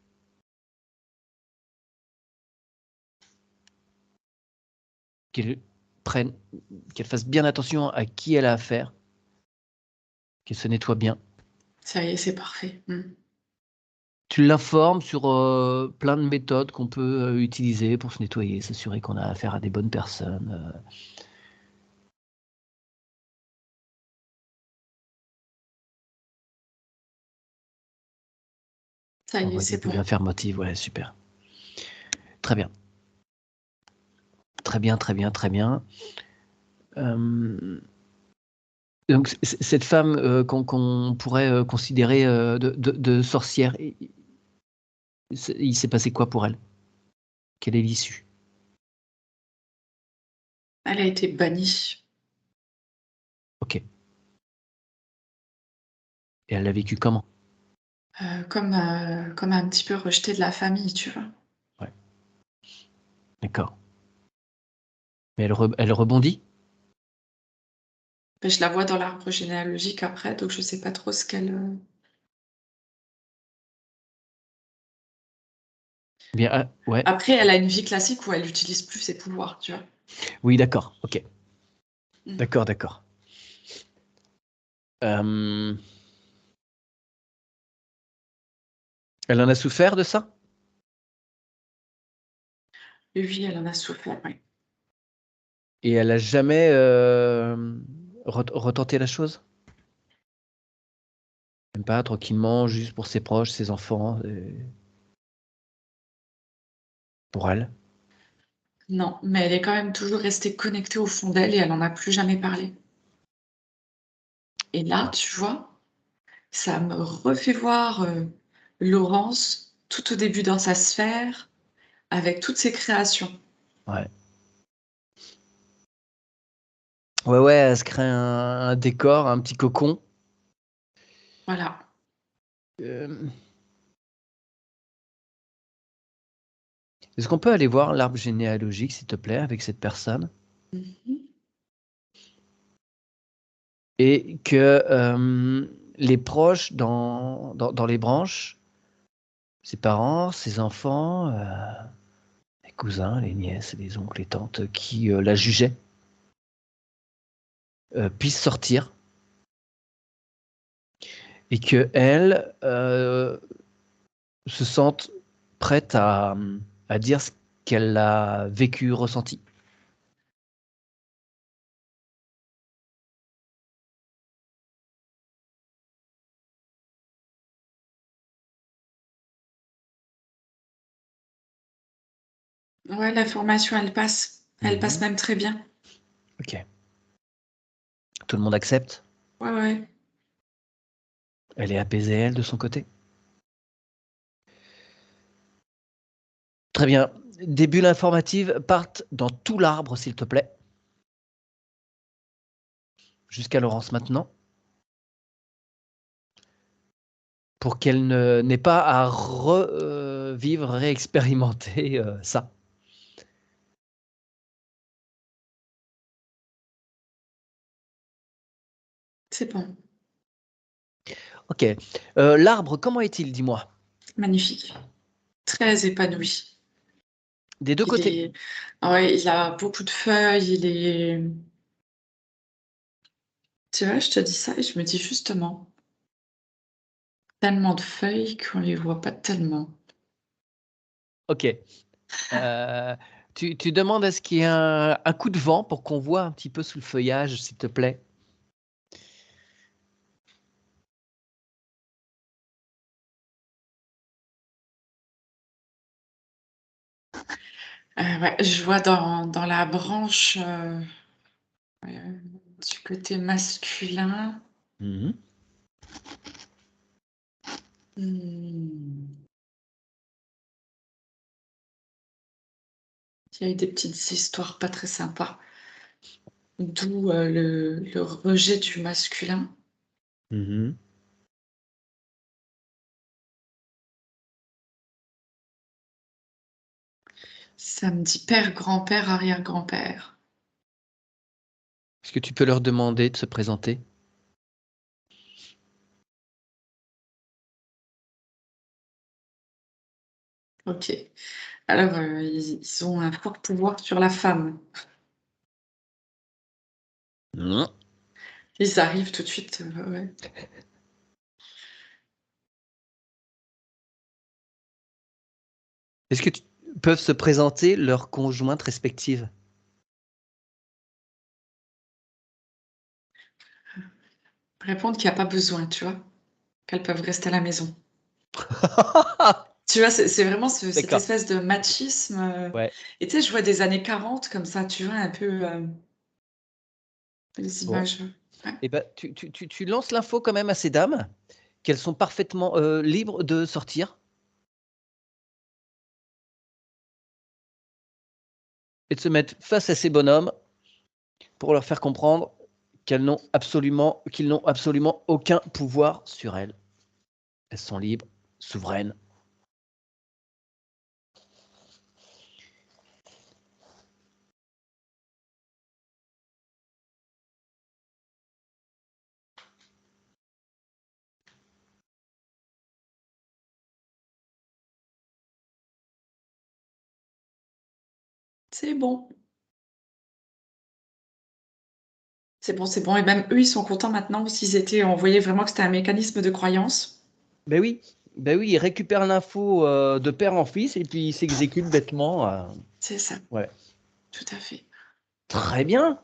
Qu'elle prenne, qu'elle fasse bien attention à qui elle a affaire. Qu'elle se nettoie bien. Ça y est, c'est parfait. Tu l'informes sur plein de méthodes qu'on peut utiliser pour se nettoyer, s'assurer qu'on a affaire à des bonnes personnes. Ça y est, Envoie des c'est boules bon. affirmatives, ouais, super. Très bien. Très bien, très bien, très bien. Donc, cette femme qu'on pourrait considérer de sorcière, il s'est passé quoi pour elle? Quelle est l'issue? Elle a été bannie. Ok. Et elle l'a vécu comment? Comme un petit peu rejetée de la famille, tu vois. Ouais, d'accord. Mais elle rebondit? Ben, je la vois dans l'arbre généalogique après, donc je sais pas trop ce qu'elle. Bien, ouais. Après, elle a une vie classique où elle n'utilise plus ses pouvoirs, tu vois. Oui, d'accord. Ok. Mm. D'accord, d'accord. Euh, Elle en a souffert de ça? Oui, elle en a souffert, oui. Et elle a jamais retenté la chose? Même pas tranquillement, juste pour ses proches, ses enfants, pour elle. Non, mais elle est quand même toujours restée connectée au fond d'elle et elle n'en a plus jamais parlé. Et là, Ah, tu vois, ça me refait voir Laurence tout au début dans sa sphère, avec toutes ses créations. ouais. Ouais, ouais, elle se crée un décor, un petit cocon. Voilà. Euh, Est-ce qu'on peut aller voir l'arbre généalogique, s'il te plaît, avec cette personne? Mhm. Et que les proches dans les branches, ses parents, ses enfants, les cousins, les nièces, les oncles, les tantes qui la jugeaient, puissent sortir et que elle se sente prête à dire ce qu'elle a vécu, ressenti. Ouais, la formation, elle passe. Elle passe Mhm. même très bien. Ok. Tout le monde accepte. Ouais, ouais. Elle est apaisée, elle, de son côté. Très bien. Des bulles informatives partent dans tout l'arbre, s'il te plaît. Jusqu'à Laurence maintenant. Pour qu'elle n'ait pas à revivre, réexpérimenter ça. C'est bon. Ok. L'arbre, comment est-il, dis-moi? Magnifique. Très épanoui. Des deux Il côtés. est... Ouais, il a beaucoup de feuilles, il est... Tu vois, je te dis ça et je me dis justement, tellement de feuilles qu'on les voit pas tellement. Ok. Euh, tu demandes à ce qu'il y ait un coup de vent pour qu'on voit un petit peu sous le feuillage, s'il te plaît. Ouais, je vois dans la branche du côté masculin. Mhm. Hmm, il y a eu des petites histoires pas très sympas. D'où le rejet du masculin. Mhm. Ça me dit père, grand-père, arrière-grand-père. Est-ce que tu peux leur demander de se présenter? Ok. Alors, ils ont un fort pouvoir sur la femme. Non. Ils arrivent tout de suite. Ouais. Est-ce que peuvent se présenter leurs conjointes respectives? Répondre qu'il n'y a pas besoin, tu vois, qu'elles peuvent rester à la maison. Tu vois, c'est vraiment cette D'accord. espèce de machisme. Ouais. Et tu sais, je vois des années 40 comme ça, tu vois, un peu les Bon. images. Ouais. Eh ben, tu lances l'info quand même à ces dames qu'elles sont parfaitement libres de sortir et de se mettre face à ces bonhommes pour leur faire comprendre qu'ils n'ont absolument aucun pouvoir sur elles. Elles sont libres, souveraines. C'est bon. C'est bon, c'est bon. Et même eux, ils sont contents maintenant s'ils étaient. On voyait vraiment que c'était un mécanisme de croyance. Oui, ben oui, ils récupèrent l'info de père en fils et puis ils s'exécutent bêtement. C'est ça, Ouais. tout à fait. Très bien.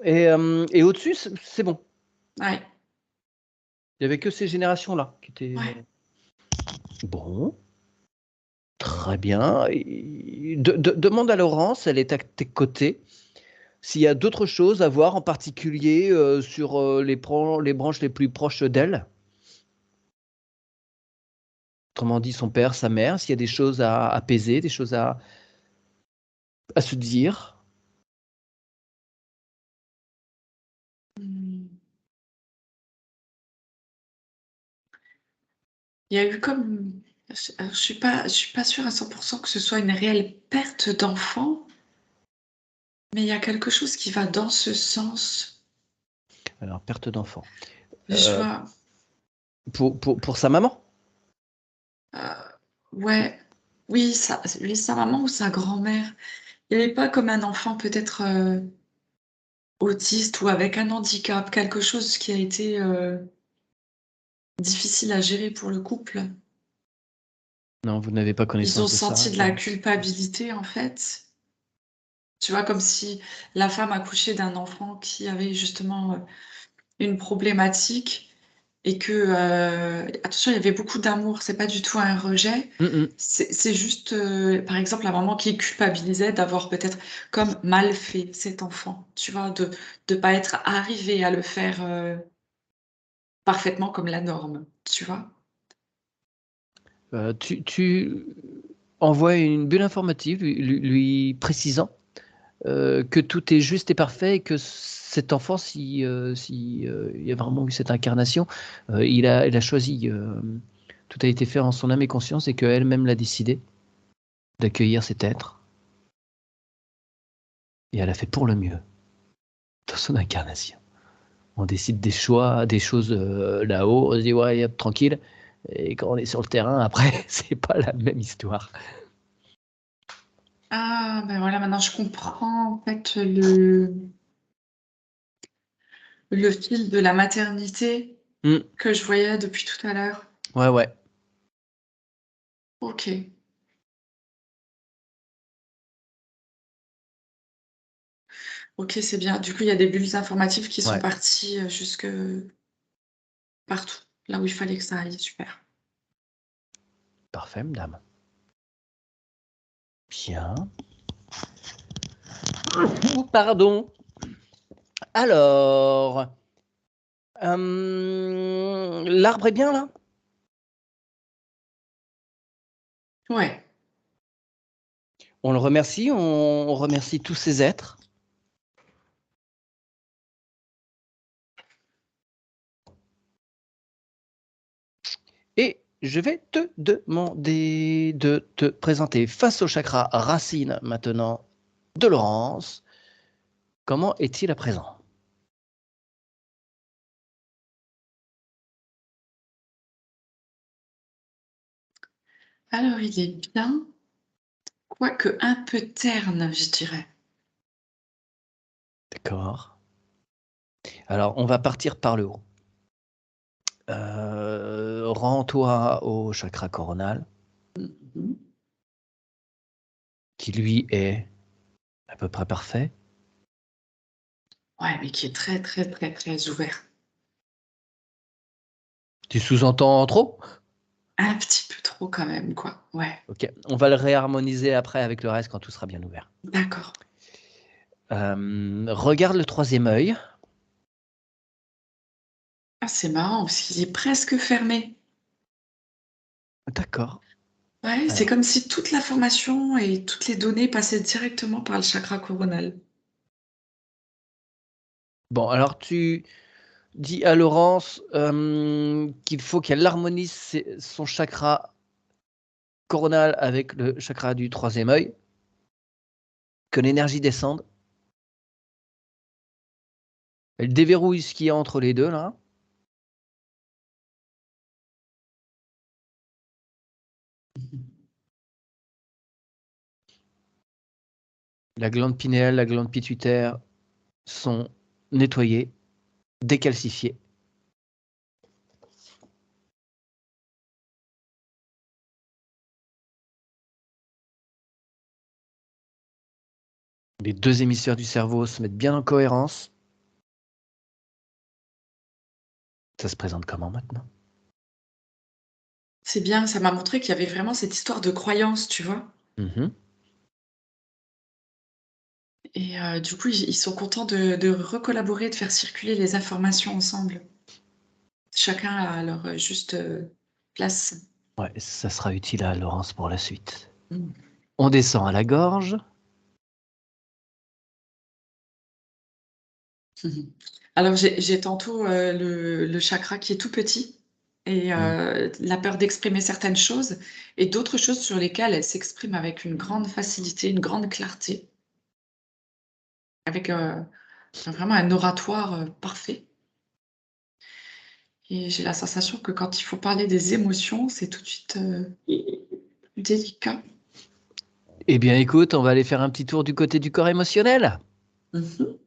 Et au-dessus, c'est bon. Ouais, Il n'y avait que ces générations-là qui étaient ouais. bon. Très bien. Demande à Laurence, elle est à tes côtés, s'il y a d'autres choses à voir, en particulier sur les branches les plus proches d'elle. Autrement dit, son père, sa mère, s'il y a des choses à apaiser, des choses à se dire. Hmm. Il y a eu comme. Je suis pas sûre à 100% que ce soit une réelle perte d'enfant, mais il y a quelque chose qui va dans ce sens. Alors, perte d'enfant. Je Euh, vois. pour sa maman? euh, ouais. Oui, sa maman ou sa grand-mère. Il n'y avait pas comme un enfant peut-être autiste ou avec un handicap, quelque chose qui a été difficile à gérer pour le couple. Non, vous n'avez pas Ils ont connaissance de ça, senti de la Laurence? culpabilité en fait. Tu vois, comme si la femme accouchait d'un enfant qui avait justement une problématique et que, attention, il y avait beaucoup d'amour, c'est pas du tout un rejet. C'est juste, par exemple, la maman qui culpabilisait d'avoir peut-être comme mal fait cet enfant, tu vois, de pas être arrivée à le faire parfaitement comme la norme, tu vois. Tu envoies une bulle informative lui précisant que tout est juste et parfait et que cet enfant, si il y a vraiment eu cette incarnation, il a choisi, tout a été fait en son âme et conscience et qu'elle-même l'a décidé d'accueillir cet être et elle a fait pour le mieux dans son incarnation. On décide des choix, des choses là-haut, on se dit ouais, hop, tranquille. Et quand on est sur le terrain, après, c'est pas la même histoire. Ah, ben voilà, maintenant je comprends en fait le fil de la maternité Hmm. que je voyais depuis tout à l'heure. Ouais, ouais. Ok. Ok, c'est bien. Du coup, il y a des bulles informatives qui sont Ouais. parties jusque partout, là où il fallait que ça aille. Super. Parfait, madame. Bien. Pardon. Alors, l'arbre est bien là? Ouais. On le remercie, on remercie tous ces êtres. Et je vais te demander de te présenter face au chakra racine maintenant de Laurence. Comment est-il à présent? Alors, il est bien, quoique un peu terne, je dirais. D'accord. Alors, on va partir par le haut. Rends-toi au chakra coronal, Mhm. qui lui est à peu près parfait. Ouais, mais qui est très, très, très, très ouvert. Tu sous-entends trop? Un petit peu trop quand même, quoi. Ouais, Ok, on va le réharmoniser après avec le reste quand tout sera bien ouvert. d'accord. Regarde le troisième œil. Ah, c'est marrant, parce qu'il est presque fermé. D'accord. Ouais, c'est Alors, comme si toute l'information et toutes les données passaient directement par le chakra coronal. bon, alors tu dis à Laurence qu'il faut qu'elle harmonise son chakra coronal avec le chakra du troisième œil, que l'énergie descende. Elle déverrouille ce qu'il y a entre les deux, là. La glande pinéale, la glande pituitaire sont nettoyées, décalcifiées. Les deux hémisphères du cerveau se mettent bien en cohérence. Ça se présente comment maintenant? C'est bien, ça m'a montré qu'il y avait vraiment cette histoire de croyance, tu vois. Mhm. Et du coup, ils sont contents de recollaborer, de faire circuler les informations ensemble. Chacun à leur juste place. Ouais, ça sera utile à Laurence pour la suite. Mm. On descend à la gorge. Mhm. Alors, j'ai tantôt le chakra qui est tout petit et Mm. la peur d'exprimer certaines choses et d'autres choses sur lesquelles elle s'exprime avec une grande facilité, une grande clarté, avec vraiment un oratoire parfait. Et j'ai la sensation que quand il faut parler des émotions, c'est tout de suite délicat. Eh bien, écoute, on va aller faire un petit tour du côté du corps émotionnel. Mhm.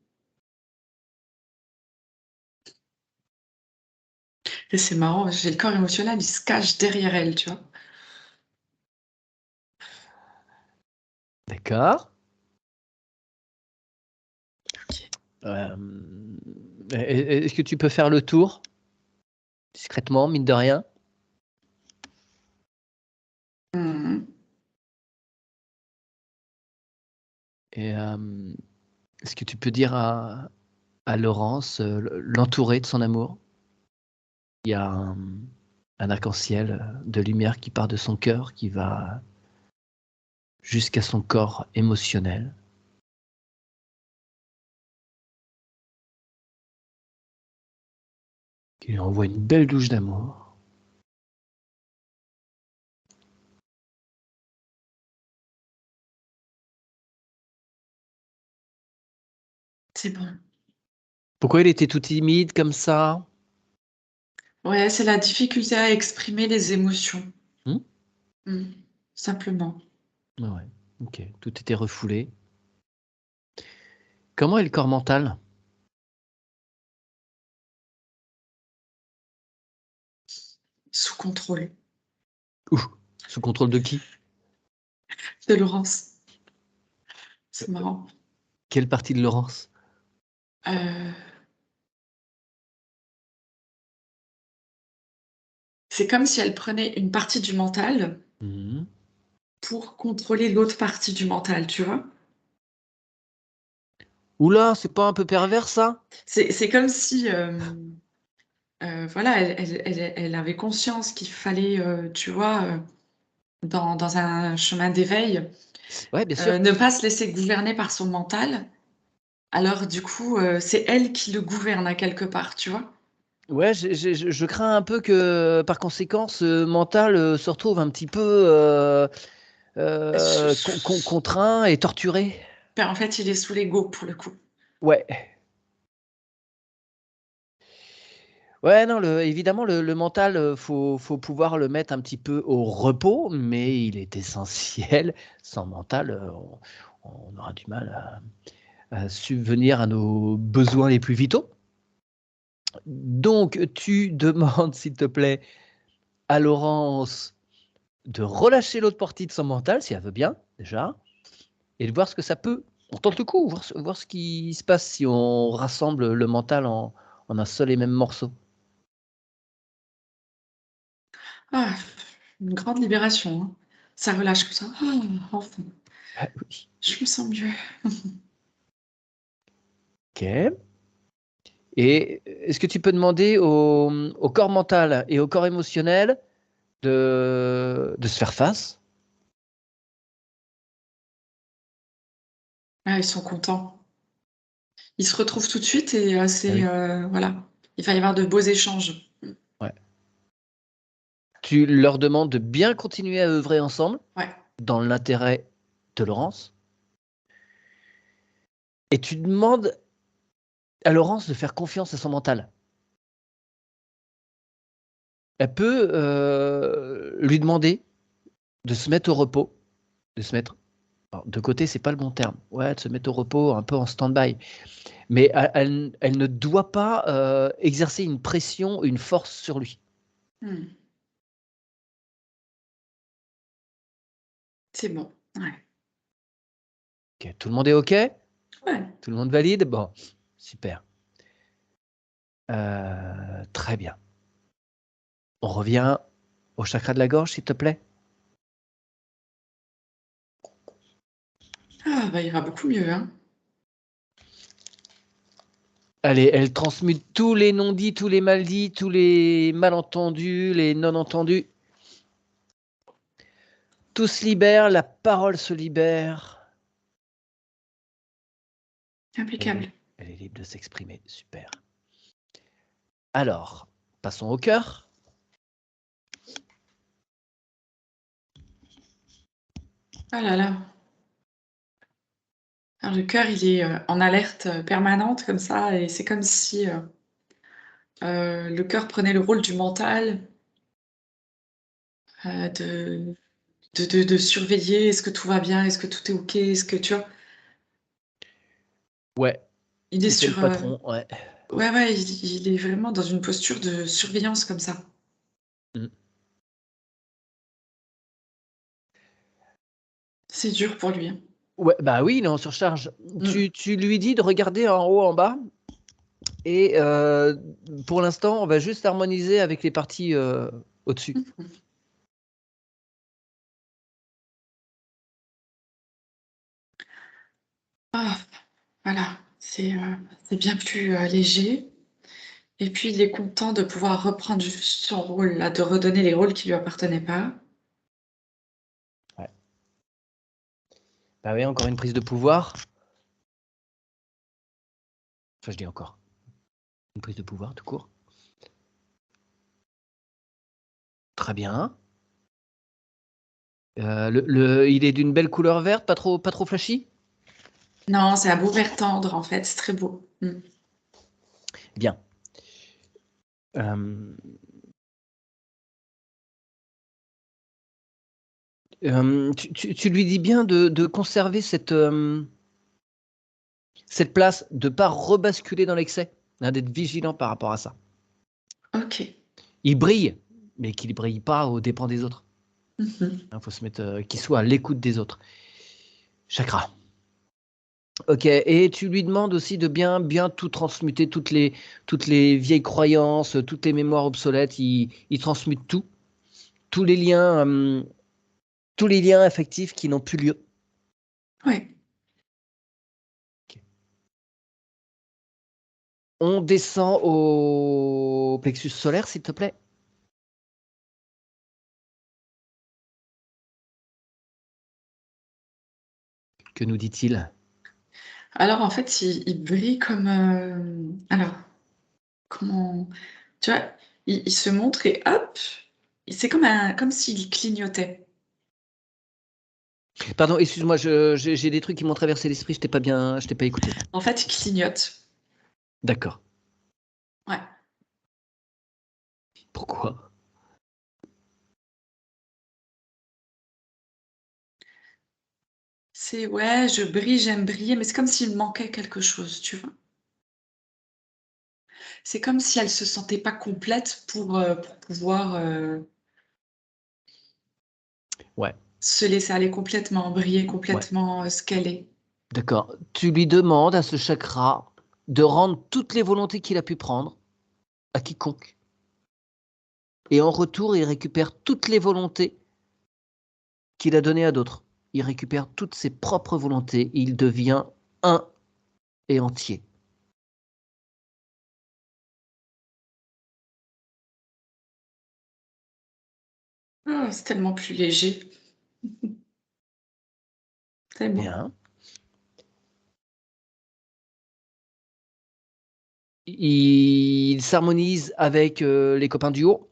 Et c'est marrant, j'ai le corps émotionnel, il se cache derrière elle, tu vois. D'accord. Ok. Euh, Est-ce que tu peux faire le tour discrètement, mine de rien? Mhm. Et est-ce que tu peux dire à Laurence l'entourer de son amour? Il y a un arc-en-ciel de lumière qui part de son cœur, qui va jusqu'à son corps émotionnel, qui lui envoie une belle douche d'amour. C'est bon. Pourquoi il était tout timide comme ça? Ouais, c'est la difficulté à exprimer les émotions. Hmm. Mm. Simplement. Ouais, ok, tout était refoulé. Comment est le corps mental? Sous contrôle Ouh, sous contrôle de qui? de Laurence. C'est marrant. Quelle partie de Laurence? Euh, c'est comme si elle prenait une partie du mental Mhm. pour contrôler l'autre partie du mental, tu vois. Oula, c'est pas un peu pervers ça? C'est comme si, voilà, elle avait conscience qu'il fallait, tu vois, dans un chemin d'éveil, Ouais, bien sûr. ne pas se laisser gouverner par son mental. Alors, du coup, c'est elle qui le gouverne à quelque part, tu vois. Ouais, je crains un peu que, par conséquent, ce mental se retrouve un petit peu contraint et torturé. Ben, en fait, il est sous l'ego pour le coup. Ouais. Ouais, non, évidemment, le mental, faut pouvoir le mettre un petit peu au repos, mais il est essentiel. Sans mental, on aura du mal à subvenir à nos besoins les plus vitaux. Donc, tu demandes, s'il te plaît, à Laurence de relâcher l'autre partie de son mental, si elle veut bien, déjà, et de voir ce que ça peut. On tente le coup, voir ce qui se passe si on rassemble le mental en un seul et même morceau. Ah, une grande libération, hein. Ça relâche comme ça. Ah, enfin, Ah oui. je me sens mieux. Ok. Et est-ce que tu peux demander au corps mental et au corps émotionnel de se faire face? Ah, ils sont contents. Ils se retrouvent tout de suite et Ah oui. voilà. Il va y avoir de beaux échanges. Ouais. Tu leur demandes de bien continuer à œuvrer ensemble Ouais. dans l'intérêt de Laurence. Et tu demandes à Laurence de faire confiance à son mental. Elle peut lui demander de se mettre au repos, de se mettre alors, de côté, c'est pas le bon terme. Ouais, de se mettre au repos, un peu en stand-by. Mais elle ne doit pas exercer une pression, une force sur lui. Hmm. C'est bon. Ouais. Ok, tout le monde est OK? Ouais. Tout le monde valide? Bon, super. Très bien. On revient au chakra de la gorge, s'il te plaît. Ah, bah, il ira beaucoup mieux, hein. Allez, elle transmute tous les non-dits, tous les mal-dits, tous les malentendus, les non-entendus. Tout se libère, la parole se libère. Impeccable. Elle est libre de s'exprimer. Super. Alors, passons au cœur. Ah là là. Alors, le cœur, il est en alerte permanente comme ça, et c'est comme si le cœur prenait le rôle du mental, de, de surveiller, est-ce que tout va bien, est-ce que tout est OK, est-ce que tu vois, Ouais, il est il fait le sur... patron. Ouais. ouais, ouais, il est vraiment dans une posture de surveillance comme ça. Mm. C'est dur pour lui, hein. Ouais, bah oui, il est en surcharge. Mm. Tu lui dis de regarder en haut, en bas. Et pour l'instant, on va juste harmoniser avec les parties au-dessus. Mhm. Ah, voilà, c'est bien plus léger. Et puis, il est content de pouvoir reprendre juste son rôle, là, de redonner les rôles qui lui appartenaient pas. Ouais. Bah oui, encore une prise de pouvoir. Enfin, je dis encore. Une prise de pouvoir, tout court. Très bien. Il est d'une belle couleur verte, pas trop flashy. Non, c'est un beau vert tendre, en fait, c'est très beau. Mm. Bien. Euh, tu lui dis bien de conserver cette place, de ne pas rebasculer dans l'excès, hein, d'être vigilant par rapport à ça. OK. Il brille, mais qu'il ne brille pas aux dépens des autres. Mhm. Il faut se mettre, qu'il soit à l'écoute des autres. Chakra. Ok, et tu lui demandes aussi de bien tout transmuter, toutes les vieilles croyances, toutes les mémoires obsolètes. Il transmute tout, tous les liens, euh, tous les liens affectifs qui n'ont plus lieu. Ouais. Ok. On descend au plexus solaire, s'il te plaît. Que nous dit-il? Alors, en fait, il brille comme... alors, comment... Tu vois, il se montre et hop, c'est comme s'il clignotait. Pardon, excuse-moi, j'ai des trucs qui m'ont traversé l'esprit, je t'ai pas écouté. En fait, il clignote. D'accord. Ouais. Pourquoi? C'est ouais, je brille, j'aime briller, mais c'est comme s'il manquait quelque chose, tu vois. C'est comme si elle se sentait pas complète pour pouvoir Ouais, se laisser aller complètement, briller ouais, complètement ce qu'elle est. d'accord. Tu lui demandes à ce chakra de rendre toutes les volontés qu'il a pu prendre à quiconque. Et en retour, il récupère toutes les volontés qu'il a données à d'autres. Il récupère toutes ses propres volontés. Il devient un et entier. Oh, c'est tellement plus léger. Tellement. Bien. Il s'harmonise avec les copains du haut.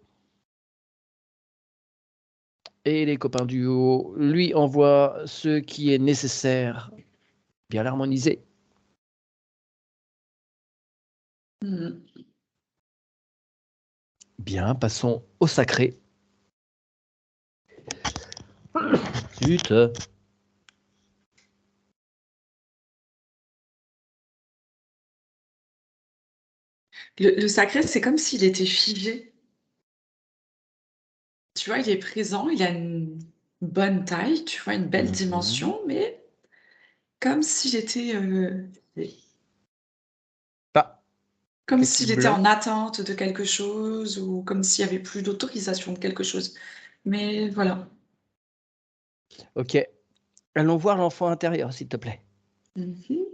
Et les copains du haut lui envoient ce qui est nécessaire, bien l'harmoniser. Mhm. Bien, passons au sacré. Zut. Le sacré, c'est comme s'il était figé. Tu vois, il est présent, il a une bonne taille, tu vois, une belle Mhm. dimension, mais comme s'il était, Ah, comme qu'est-ce qui s'il était bloque? en attente de quelque chose ou comme s'il y avait plus d'autorisation de quelque chose. Mais voilà. Ok. Allons voir l'enfant intérieur, s'il te plaît. Mhm.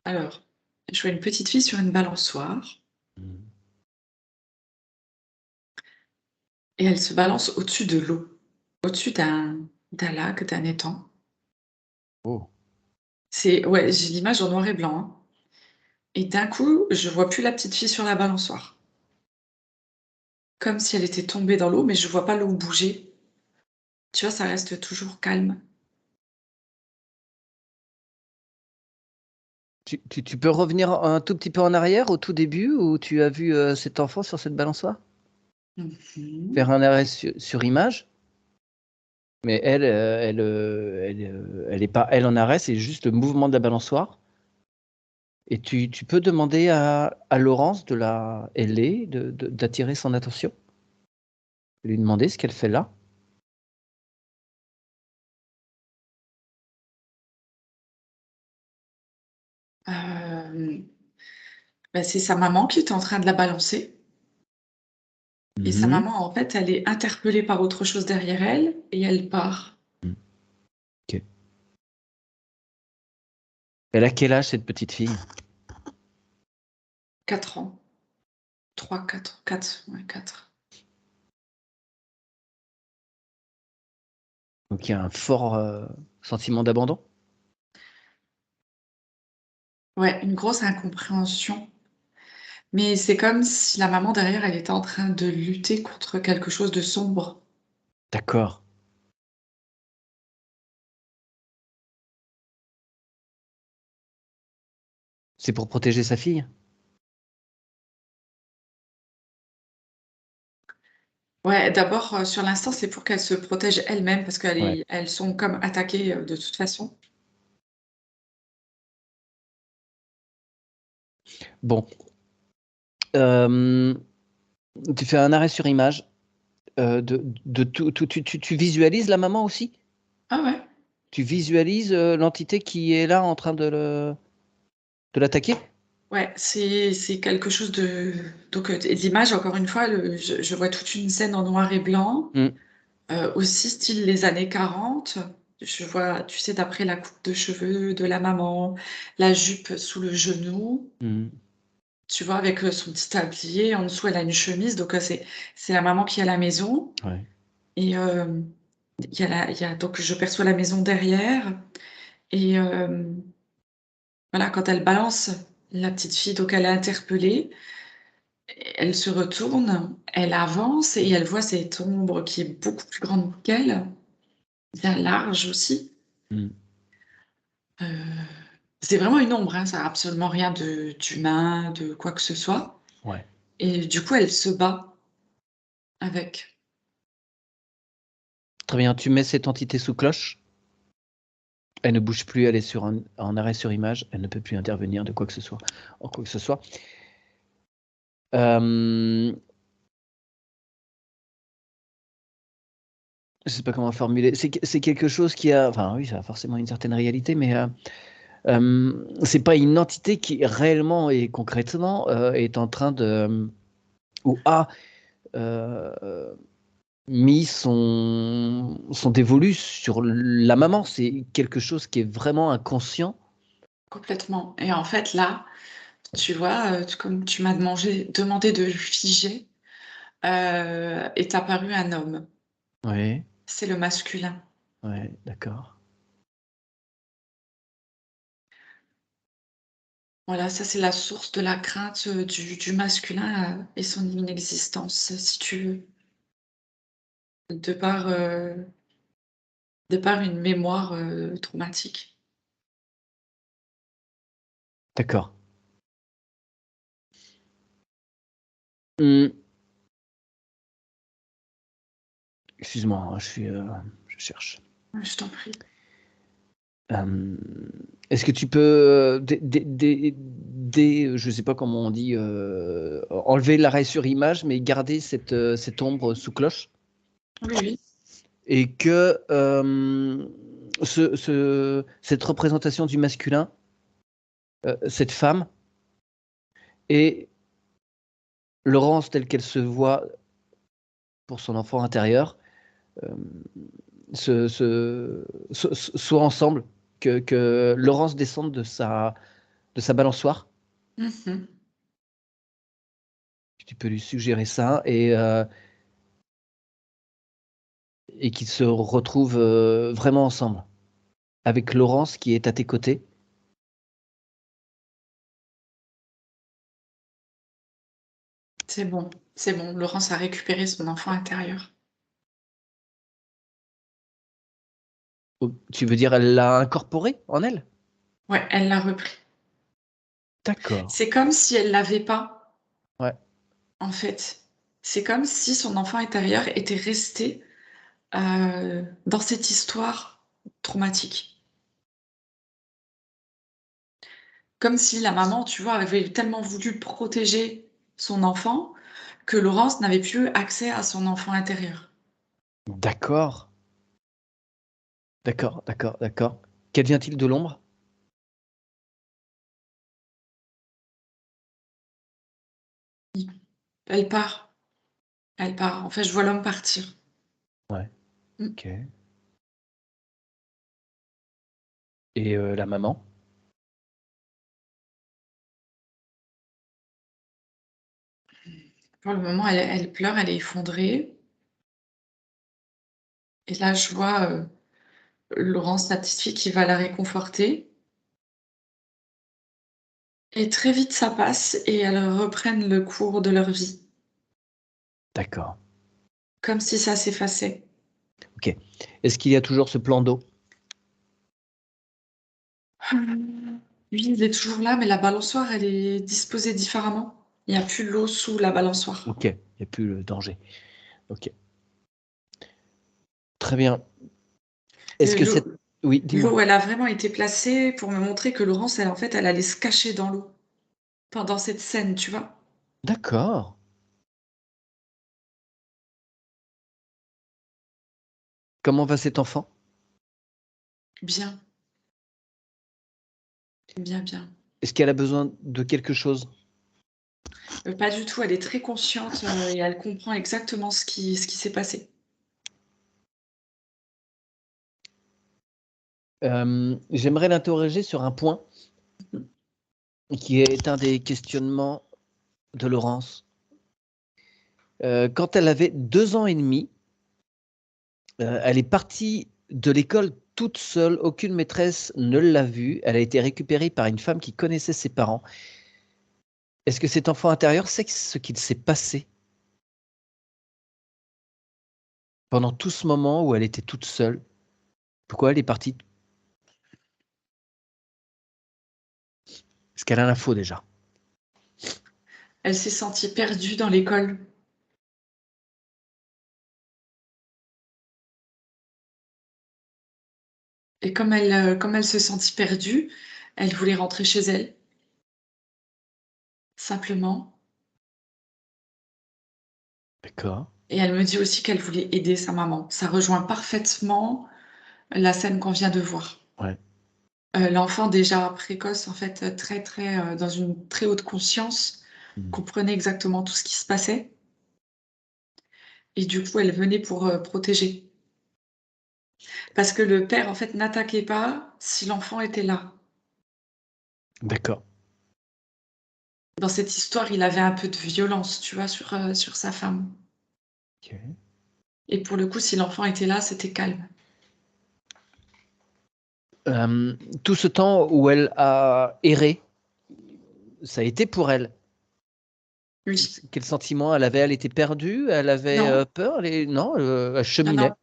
Alors, je vois une petite fille sur une balançoire Mhm. et elle se balance au-dessus de l'eau, au-dessus d'un lac, d'un étang. Oh. C'est ouais, j'ai l'image en noir et blanc, hein. Et d'un coup, je vois plus la petite fille sur la balançoire. Comme si elle était tombée dans l'eau, mais je vois pas l'eau bouger. Tu vois, ça reste toujours calme. Tu peux revenir un tout petit peu en arrière, au tout début, où tu as vu cet enfant sur cette balançoire? Mhm. Faire un arrêt sur image, mais elle est pas elle en arrêt, c'est juste le mouvement de la balançoire. Et tu peux demander à Laurence d'attirer son attention, lui demander ce qu'elle fait là. Euh, bah, c'est sa maman qui est en train de la balancer. Et sa Mhm. maman, en fait, elle est interpellée par autre chose derrière elle et elle part. Mhm. Ok. Elle a quel âge cette petite fille? 4 ans. 3, 4, 4, ouais, 4. Donc il y a un fort sentiment d'abandon. Ouais, une grosse incompréhension. Mais c'est comme si la maman derrière, elle était en train de lutter contre quelque chose de sombre. D'accord. C'est pour protéger sa fille? Ouais, d'abord, sur l'instant, c'est pour qu'elle se protège elle-même parce Ouais. elles sont comme attaquées de toute façon. Bon. Euh, Tu fais un arrêt sur image. De tout, tu visualises la maman aussi? Ah ouais. Tu visualises l'entité qui est là en train de l'attaquer? Ouais, c'est quelque chose de. Donc, l'image, encore une fois, je vois toute une scène en noir et blanc, Mm. aussi style les années 40. Je vois, tu sais, d'après la coupe de cheveux de la maman, la jupe sous le genou. Mm. tu vois, avec son petit tablier. En dessous, elle a une chemise. Donc, c'est la maman qui est à la maison. Ouais. Et donc, je perçois la maison derrière. Et voilà, quand elle balance la petite fille, donc elle est interpellée. Elle se retourne, elle avance et elle voit cette ombre qui est beaucoup plus grande qu'elle, bien large aussi. Mm. C'est vraiment une ombre, hein, ça n'a absolument rien d'humain, de quoi que ce soit. Ouais. Et du coup, elle se bat avec. Très bien, tu mets cette entité sous cloche. Elle ne bouge plus, elle est en arrêt sur image, elle ne peut plus intervenir de quoi que ce soit, en quoi que ce soit. Je ne sais pas comment formuler. C'est quelque chose qui a, enfin oui, ça a forcément une certaine réalité, mais c'est pas une entité qui réellement et concrètement est en train de ou a mis son dévolu sur la maman. C'est quelque chose qui est vraiment inconscient. Complètement. Et en fait, là, tu vois, comme tu m'as demandé de le figer, est apparu un homme. Oui, C'est le masculin. ouais, d'accord. Voilà, ça c'est la source de la crainte du masculin et son inexistence, si tu veux, de par, euh, de par une mémoire traumatique. D'accord. Hmm, excuse-moi, hein, je cherche. Je t'en prie. Euh, est-ce que tu peux, je ne sais pas comment on dit, enlever l'arrêt sur image, mais garder cette ombre sous cloche Oui, oui. et que cette représentation du masculin, cette femme, et Laurence telle qu'elle se voit pour son enfant intérieur, euh, soient ensemble, que Laurence descende de sa balançoire. Mhm. Tu peux lui suggérer ça et qu'ils se retrouvent vraiment ensemble, avec Laurence qui est à tes côtés. C'est bon. Laurence a récupéré son enfant intérieur. Tu veux dire, elle l'a incorporé en elle? Ouais, elle l'a repris. D'accord. C'est comme si elle l'avait pas, Ouais, en fait. C'est comme si son enfant intérieur était resté dans cette histoire traumatique. Comme si la maman, tu vois, avait tellement voulu protéger son enfant que Laurence n'avait plus accès à son enfant intérieur. d'accord, d'accord, d'accord, d'accord. Qu'advient-il de l'ombre? Elle part, elle part. En fait, je vois l'homme partir. Ouais, Mm. ok. Et la maman? Pour le moment, elle pleure, elle est effondrée. Et là, je vois Laurence, la petite fille, qui va la réconforter. Et très vite, ça passe et elles reprennent le cours de leur vie, D'accord, comme si ça s'effaçait. ok. Est-ce qu'il y a toujours ce plan d'eau? Lui, il est toujours là, mais la balançoire, elle est disposée différemment. Il n'y a plus l'eau sous la balançoire. Ok, il n'y a plus le danger. Ok, très bien. Est-ce que cette... L'eau, Oui, dis-moi. l'eau, elle a vraiment été placée pour me montrer que Laurence, elle, en fait, elle allait se cacher dans l'eau pendant cette scène, tu vois. D'accord. Comment va cet enfant? Bien, bien, bien. Est-ce qu'elle a besoin de quelque chose? Pas du tout, elle est très consciente et elle comprend exactement ce qui s'est passé. J'aimerais l'interroger sur un point qui est un des questionnements de Laurence. Quand elle avait 2 ans et demi, elle est partie de l'école toute seule, aucune maîtresse ne l'a vue. Elle a été récupérée par une femme qui connaissait ses parents. Est-ce que cet enfant intérieur sait ce qu'il s'est passé pendant tout ce moment où elle était toute seule? Pourquoi elle est partie? Est-ce qu'elle a l'info déjà? Elle s'est sentie perdue dans l'école. Et comme elle se sentit perdue, elle voulait rentrer chez elle, simplement. D'accord. Et elle me dit aussi qu'elle voulait aider sa maman. Ça rejoint parfaitement la scène qu'on vient de voir. Ouais. L'enfant déjà précoce, en fait, très, très, dans une très haute conscience, Mmh. comprenait exactement tout ce qui se passait. Et du coup, elle venait pour protéger. Parce que le père, en fait, n'attaquait pas si l'enfant était là. D'accord. Dans cette histoire, il avait un peu de violence, tu vois, sur sa femme. OK. Et pour le coup, si l'enfant était là, c'était calme. Tout ce temps où elle a erré, ça a été pour elle. Oui. Quel sentiment elle avait? Elle était perdue? Elle avait, Non, peur? Non, elle non, cheminait? non.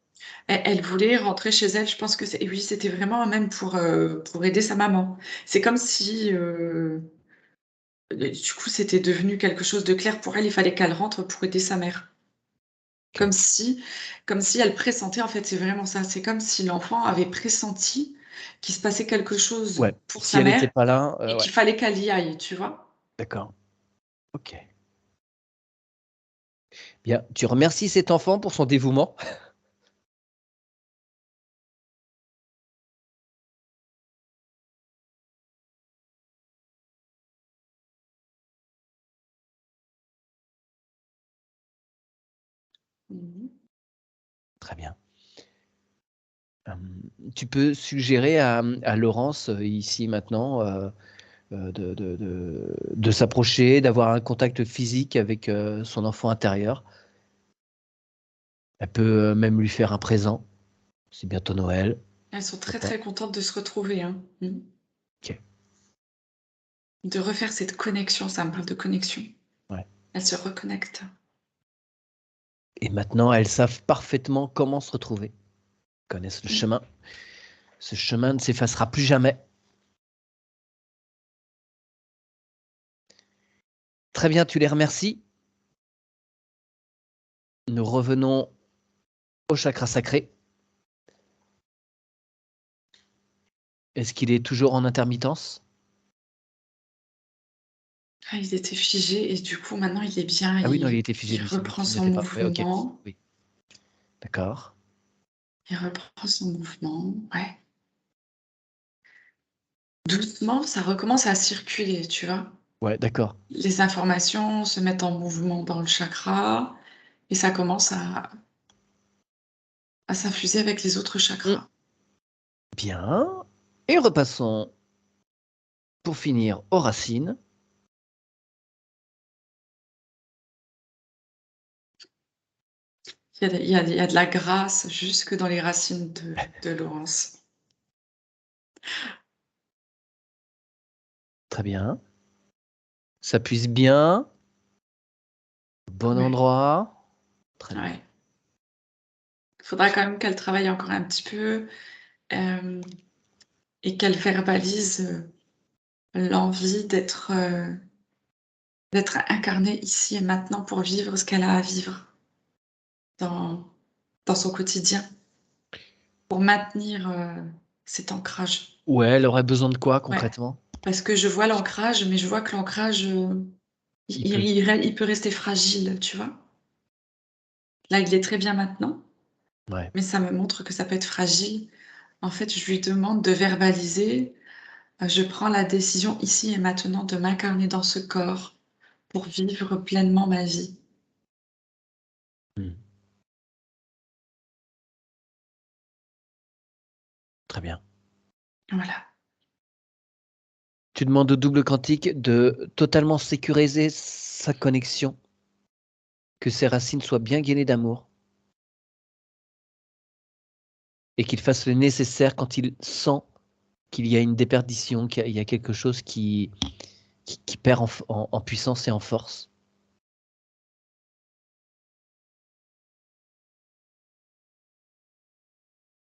Elle voulait rentrer chez elle. Je pense que et oui, c'était vraiment même pour aider sa maman. C'est comme si, du coup, c'était devenu quelque chose de clair pour elle. Il fallait qu'elle rentre pour aider sa mère. OK. Comme si comme si elle pressentait, en fait, c'est vraiment ça. C'est comme si l'enfant avait pressenti qu'il se passait quelque chose Ouais, pour si sa elle était mère pas là, et ouais, qu'il fallait qu'elle y aille, tu vois? d'accord. OK. Bien, tu remercies cet enfant pour son dévouement? Mmh. Très bien. Tu peux suggérer à Laurence, ici maintenant, de s'approcher, d'avoir un contact physique avec, son enfant intérieur. Elle peut, même lui faire un présent. C'est bientôt Noël, Elles sont très, pourquoi pas? très contentes de se retrouver, hein. Mmh. OK, De refaire cette connexion, ça me parle de connexion. ouais, Elles se reconnectent. et maintenant elles savent parfaitement comment se retrouver. Elles connaissent le Mmh. chemin. Ce chemin ne s'effacera plus jamais. Très bien, tu les remercies. Nous revenons au chakra sacré. Est-ce qu'il est toujours en intermittence? Ah, il était figé et du coup, maintenant, il est bien, Ah oui, non, il était figé il lui, c'est moi reprend qui ne son l'étais pas. Ouais, OK, mouvement. oui, d'accord. Il reprend son mouvement, ouais. Doucement, ça recommence à circuler, tu vois? Ouais, d'accord. Les informations se mettent en mouvement dans le chakra et ça commence à s'infuser avec les autres Mmh. chakras. Bien, et repassons pour finir aux racines. Il y a de la grâce jusque dans les racines de Laurence. Très bien. Ça puise bien, bon Ouais, endroit. Très bien. ouais. Il faudra quand même qu'elle travaille encore un petit peu, hem et qu'elle verbalise, l'envie d'être incarnée ici et maintenant pour vivre ce qu'elle a à vivre dans dans son quotidien, pour maintenir, cet ancrage. Ouais, elle aurait besoin de quoi Ouais, concrètement? parce que je vois l'ancrage, mais je vois que l'ancrage, Il peut il peut rester fragile, tu vois? Là, il est très bien maintenant, Ouais. mais ça me montre que ça peut être fragile. En fait, je lui demande de verbaliser, je prends la décision ici et maintenant de m'incarner dans ce corps pour vivre pleinement ma vie. Mmh. Très bien. Voilà. Tu demandes au double quantique de totalement sécuriser sa connexion, que ses racines soient bien gainées d'amour et qu'il fasse le nécessaire quand il sent qu'il y a une déperdition, qu'il y a quelque chose qui perd en puissance et en force.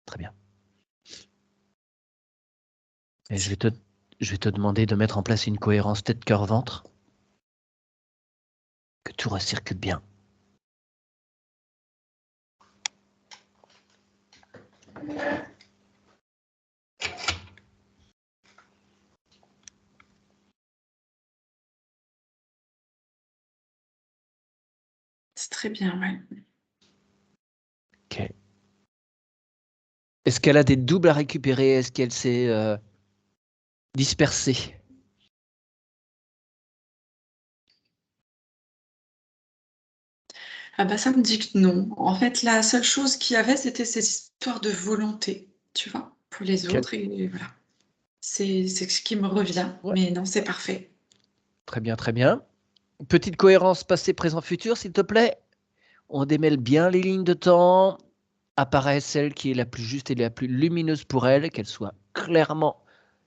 Très bien. Et je vais te demander de mettre en place une cohérence tête, cœur, ventre. Que tout recircule bien. C'est très bien, ouais. Ok. Est-ce qu'elle a des doubles à récupérer? Est-ce qu'elle s'est dispersée? Ah bah ça me dit que non. En fait, la seule chose qu'il y avait, c'était cette histoire de volonté, tu vois, pour les Ok. autres. Et voilà. C'est ce qui me revient. Ouais. Mais non, c'est parfait. Très bien, très bien. Petite cohérence passé, présent, futur, s'il te plaît. On démêle bien les lignes de temps. Apparaît celle qui est la plus juste et la plus lumineuse pour elle, qu'elle soit clairement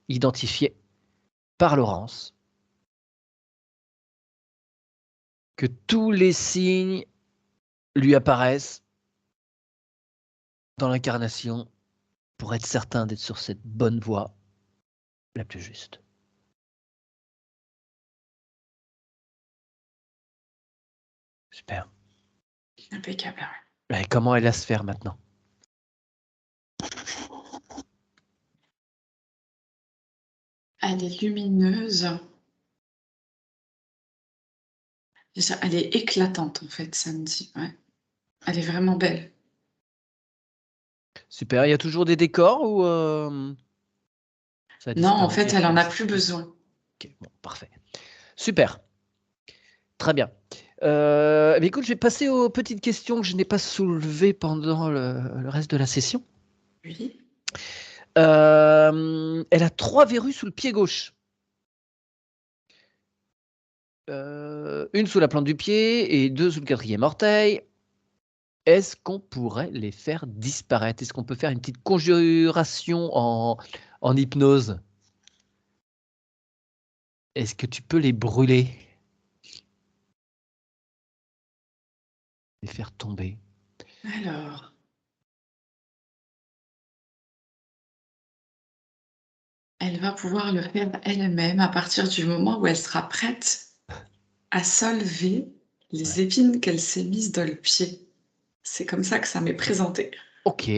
identifiée par Laurence. Que tous les signes lui apparaissent dans l'incarnation pour être certain d'être sur cette bonne voie la plus juste. Super. Impeccable. Et comment est la sphère maintenant? Elle est lumineuse. Elle est éclatante, en fait, samedi. Ouais. Elle est vraiment belle. Super. Il y a toujours des décors ou ça a Non, en disparu fait, elle en a plus besoin. Ok, bon, parfait. Super. Très bien. Écoute, je vais passer aux petites questions que je n'ai pas soulevées pendant le reste de la session. Oui. Elle a 3 verrues sous le pied gauche. Une sous la plante du pied et 2 sous le 4e orteil. Est-ce qu'on pourrait les faire disparaître? Est-ce qu'on peut faire une petite conjuration en hypnose? Est-ce que tu peux les brûler? Les faire tomber? Alors, elle va pouvoir le faire elle-même à partir du moment où elle sera prête à solver les Ouais. épines qu'elle s'est mises dans le pied. C'est comme ça que ça m'est présenté. Ok,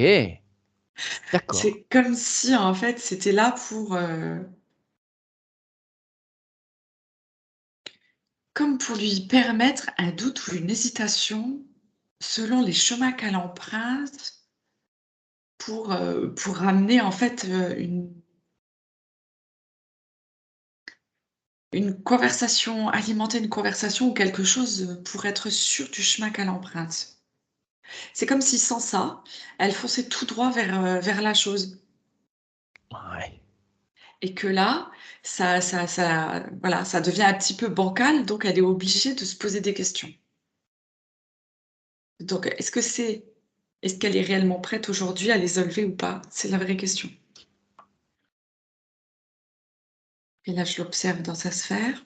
d'accord. C'est comme si, en fait, c'était là comme pour lui permettre un doute ou une hésitation selon les chemins qu'elle emprunte pour ramener, en fait, une conversation, alimenter une conversation ou quelque chose pour être sûre du chemin qu'elle emprunte. C'est comme si sans ça, elle fonçait tout droit vers la chose Ouais. et que là, voilà, ça devient un petit peu bancal, donc elle est obligée de se poser des questions. Donc est-ce qu'elle est réellement prête aujourd'hui à les enlever ou pas? C'est la vraie question. Et là, je l'observe dans sa sphère.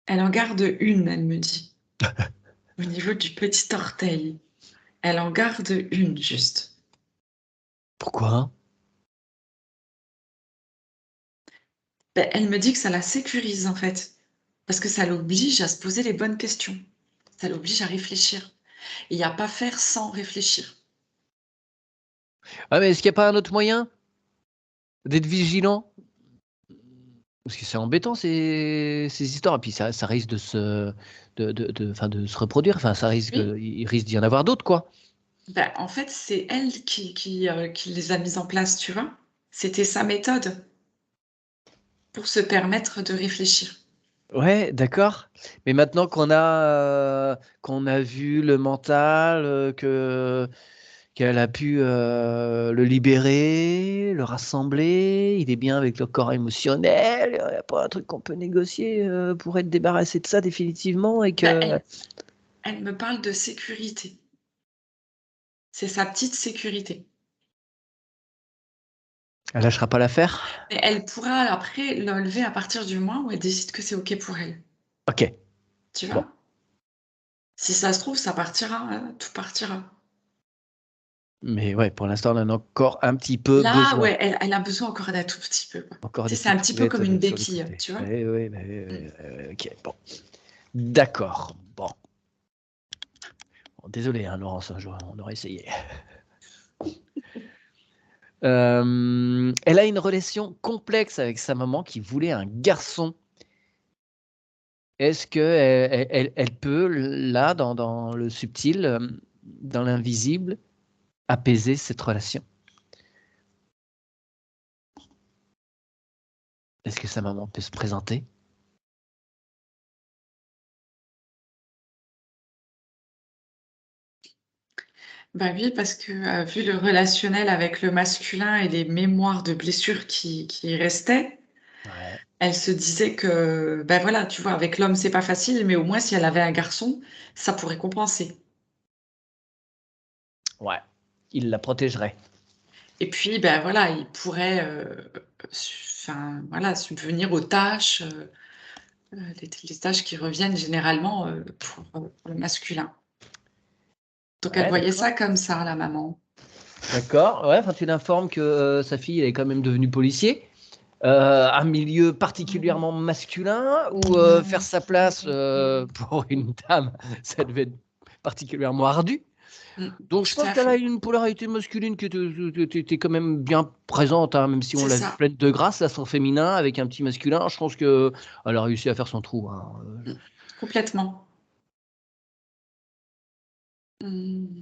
Elle en garde une, elle me dit, au niveau du petit orteil. Elle en garde une, juste. Pourquoi? Ben, elle me dit que ça la sécurise, en fait, parce que ça l'oblige à se poser les bonnes questions. Ça l'oblige à réfléchir. Et à pas faire sans réfléchir. Ah, mais est-ce qu'il n'y a pas un autre moyen d'être vigilant? Parce que c'est embêtant ces histoires. Et puis ça risque de se reproduire. Enfin, ça risque, Oui. il risque d'y en avoir d'autres, quoi. Ben, en fait, c'est elle qui les a mises en place, tu vois. C'était sa méthode pour se permettre de réfléchir. Ouais, d'accord. Mais maintenant qu'on a vu le mental, qu'elle a pu le libérer, le rassembler, il est bien avec le corps émotionnel, il n'y a pas un truc qu'on peut négocier pour être débarrassé de ça définitivement et Bah, que... elle me parle de sécurité. C'est sa petite sécurité. Elle lâchera pas l'affaire? Et elle pourra après l'enlever à partir du moment où elle décide que c'est OK pour elle. Ok, Tu bon. vois? Si ça se trouve, ça partira, hein, tout partira. Mais ouais, pour l'instant, on en a encore un petit peu Là, besoin. ouais, elle a besoin encore d'un tout petit peu, quoi. Encore Tu des sais, c'est un petites petit peu poulettes comme une sur le béquille, côté. tu vois? Oui, oui, Mm. ok, bon. D'accord, bon. Bon, désolé, hein, Laurence, on aurait essayé. Elle a une relation complexe avec sa maman qui voulait un garçon. Est-ce qu'elle peut, là, dans le subtil, dans l'invisible, apaiser cette relation? Est-ce que sa maman peut se présenter? Bah oui, parce que vu le relationnel avec le masculin et les mémoires de blessures qui restaient, Ouais. elle se disait que, ben voilà, tu vois, avec l'homme, c'est pas facile, mais au moins, si elle avait un garçon, ça pourrait compenser. Ouais. Il la protégerait. Et puis, ben voilà, il pourrait, enfin, voilà, subvenir aux tâches, les tâches qui reviennent généralement pour le masculin. Donc, elle Ouais, voyait d'accord. ça comme ça, la maman. D'accord. Ouais, enfin, tu l'informes que sa fille, elle est quand même devenue policier. Un milieu particulièrement masculin ou faire sa place pour une dame, ça devait être particulièrement ardu. Mm, Donc je tout pense à qu'elle a fait. une polarité masculine qui était quand même bien présente, hein, même si on C'est l'a vu ça, pleine de grâce, là, son féminin avec un petit masculin. Je pense qu'elle a réussi à faire son trou, hein. Mm, complètement. Mm.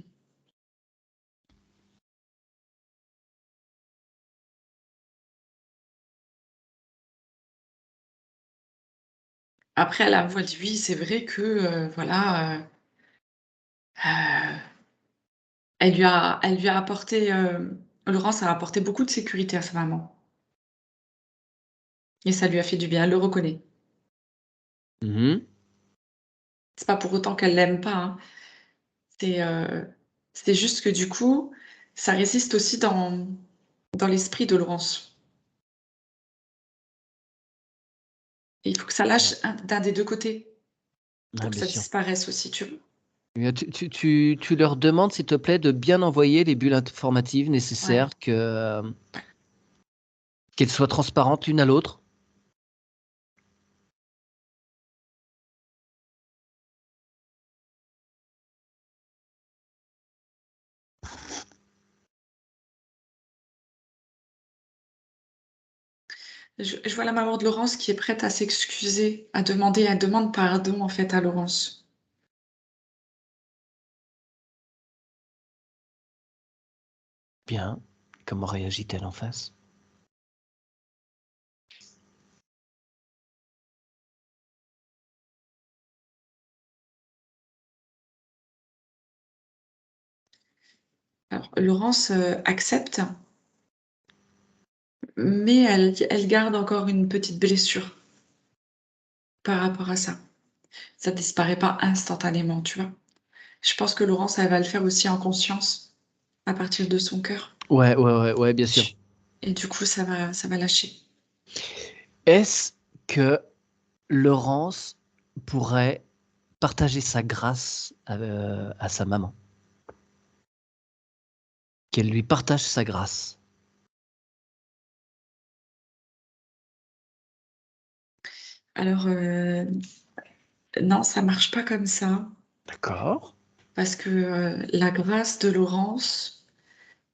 Après, à la voix de lui, c'est vrai que, voilà, elle lui a apporté, Laurence a apporté beaucoup de sécurité à sa maman. Et ça lui a fait du bien, elle le reconnaît. Mhm. C'est pas pour autant qu'elle l'aime pas, hein. C'est, c'est juste que du coup, ça résiste aussi dans l'esprit de Laurence. Et il faut que ça lâche Ouais. d'un des deux côtés Ouais, pour que bien ça sûr. disparaisse aussi, tu vois. Tu leur demandes, s'il te plaît, de bien envoyer les bulles informatives Ouais, nécessaires, ouais. qu'elles soient transparentes l'une à l'autre. Je vois la maman de Laurence qui est prête à s'excuser, à demander, elle demande pardon en fait à Laurence. Bien. Comment réagit-elle en face? Alors, Laurence accepte, mais elle garde encore une petite blessure par rapport à ça. Ça disparaît pas instantanément, tu vois. Je pense que Laurence, elle va le faire aussi en conscience, à partir de son cœur. Ouais, bien sûr. Et du coup, ça va lâcher. Est-ce que Laurence pourrait partager sa grâce à sa maman? Qu'elle lui partage sa grâce. Alors, non, ça marche pas comme ça, D'accord. parce que la grâce de Laurence,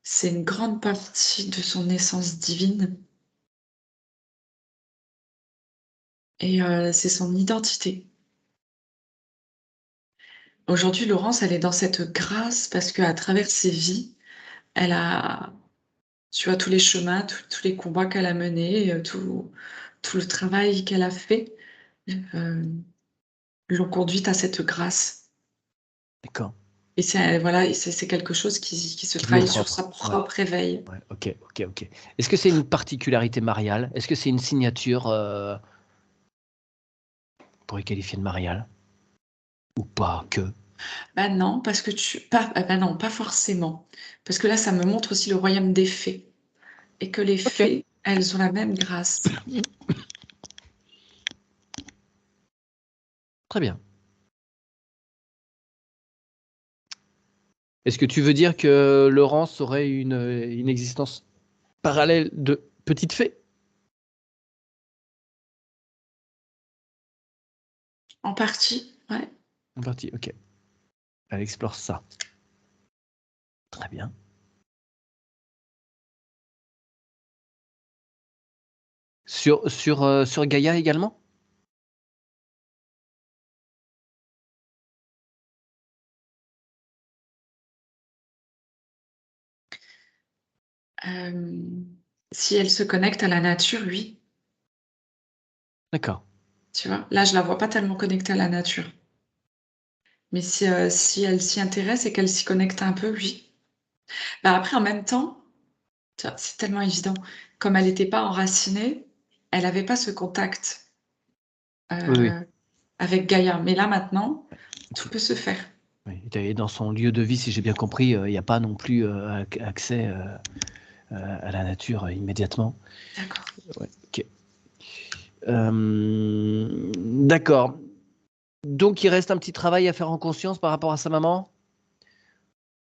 c'est une grande partie de son essence divine, et c'est son identité. Aujourd'hui, Laurence, elle est dans cette grâce parce qu'à travers ses vies, elle a, tu vois, tous les chemins, tous les combats qu'elle a menés, tout le travail qu'elle a fait, euh, l'ont conduite à cette grâce. D'accord. Et c'est quelque chose qui se Qui lui est travaille sur propre. sa Ouais. propre éveil. Ouais. Ok, ok, ok. Est-ce que c'est une particularité mariale? Est-ce que c'est une signature pour les qualifier de mariale? Ou pas que? Bah non, parce que bah non, pas forcément. Parce que là, ça me montre aussi le royaume des fées. Et que les Ok. fées, elles ont la même grâce. Très bien. Est-ce que tu veux dire que Laurence aurait une existence parallèle de petite fée? En partie, ouais. En partie, ok. Elle explore ça. Très bien. Sur Gaïa également? Euh, Si elle se connecte à la nature, oui. D'accord. Tu vois, là, je la vois pas tellement connectée à la nature. Mais si elle s'y intéresse et qu'elle s'y connecte un peu, oui. Bah après, en même temps, tu vois, c'est tellement évident. Comme elle n'était pas enracinée, elle n'avait pas ce contact Oui, oui. euh, avec Gaïa. Mais là, maintenant, tout Ok. peut se faire. Oui. Et dans son lieu de vie, si j'ai bien compris, il n'y a pas non plus accès à la nature immédiatement. D'accord. Ouais, ok. D'accord. Donc, il reste un petit travail à faire en conscience par rapport à sa maman?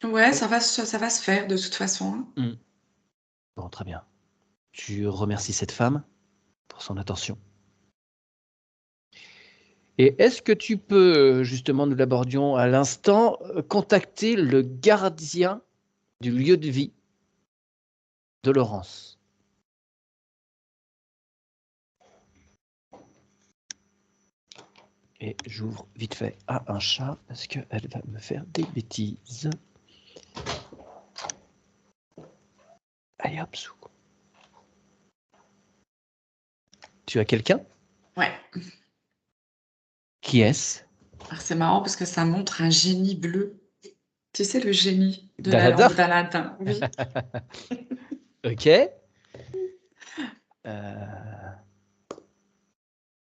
Ouais, ça va se faire de toute façon, hein. Hmm. Bon, très bien. Tu remercies cette femme pour son attention. Et est-ce que tu peux, justement, nous l'abordions à l'instant, contacter le gardien du lieu de vie de Laurence? Et j'ouvre vite fait à un chat parce qu'elle va me faire des bêtises. Allez hop, sous. Tu as quelqu'un? Ouais. Qui est-ce? Alors, c'est marrant parce que ça montre un génie bleu. Tu sais, le génie de la Dalada? lampe d'Aladin. Oui. Ok. Euh,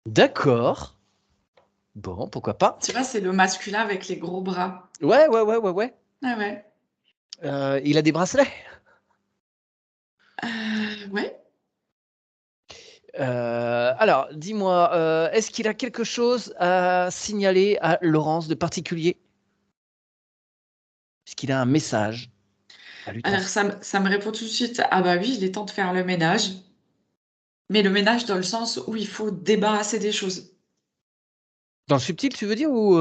D'accord. Bon, pourquoi pas. Tu vois, c'est le masculin avec les gros bras. Ouais, ouais, ouais, ouais, ouais. Ah ouais. Il a des bracelets. Ouais. Alors, dis-moi, est-ce qu'il a quelque chose à signaler à Laurence de particulier? Est-ce qu'il a un message à lui Alors, transmettre? ça me répond tout de suite. Ah bah oui, il est temps de faire le ménage. Mais le ménage dans le sens où il faut débarrasser des choses. Dans le subtil, tu veux dire, ou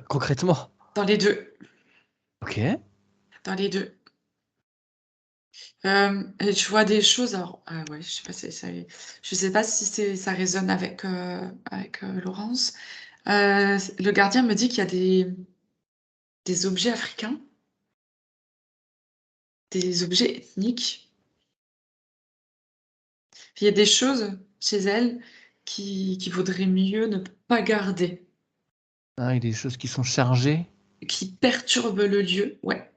concrètement? Dans les deux. Ok. Dans les deux. Et je vois des choses. Alors, ah ouais, je sais pas si ça résonne avec Laurence. Le gardien me dit qu'il y a des objets africains, des objets ethniques. Il y a des choses chez elle qui vaudrait mieux ne pas garder, Ah, il y a des choses qui sont chargées. qui perturbent le lieu. Ouais.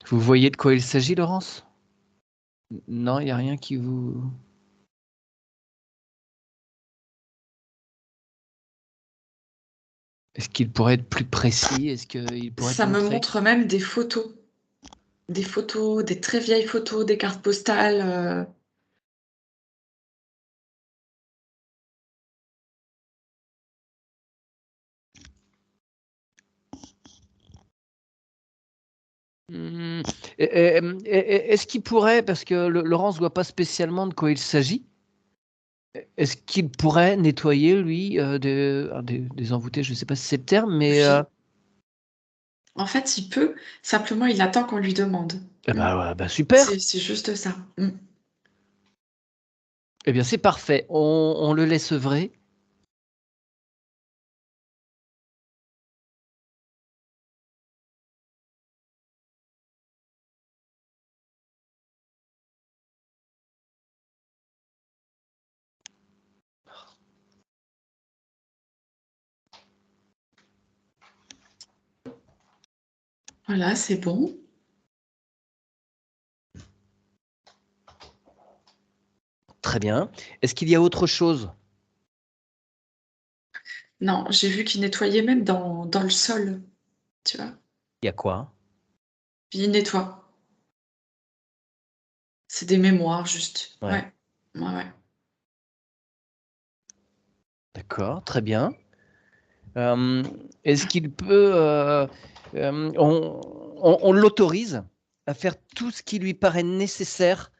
Vous voyez de quoi il s'agit, Laurence? Non, il n'y a rien qui vous... Est-ce qu'il pourrait être plus précis? Est-ce qu'il pourrait te Ça me montrer? montre même des photos, des très vieilles photos, des cartes postales. Hmm. Est-ce qu'il pourrait, parce que Laurence ne voit pas spécialement de quoi il s'agit, est-ce qu'il pourrait nettoyer, lui, des envoûtés? Je ne sais pas si c'est le terme, mais Oui. En fait, il peut. Simplement, il attend qu'on lui demande. eh Mm. ben, ouais, bah, super. C'est juste ça. Mm. Eh bien, c'est parfait. On le laisse œuvrer. Voilà, c'est bon. Très bien. Est-ce qu'il y a autre chose? Non, j'ai vu qu'il nettoyait même dans le sol, tu vois. Il y a quoi? Puis il nettoie. C'est des mémoires, juste. Ouais, Ouais. Ouais, ouais. d'accord, très bien. Euh, Est-ce qu'il peut... on l'autorise à faire tout ce qui lui paraît nécessaire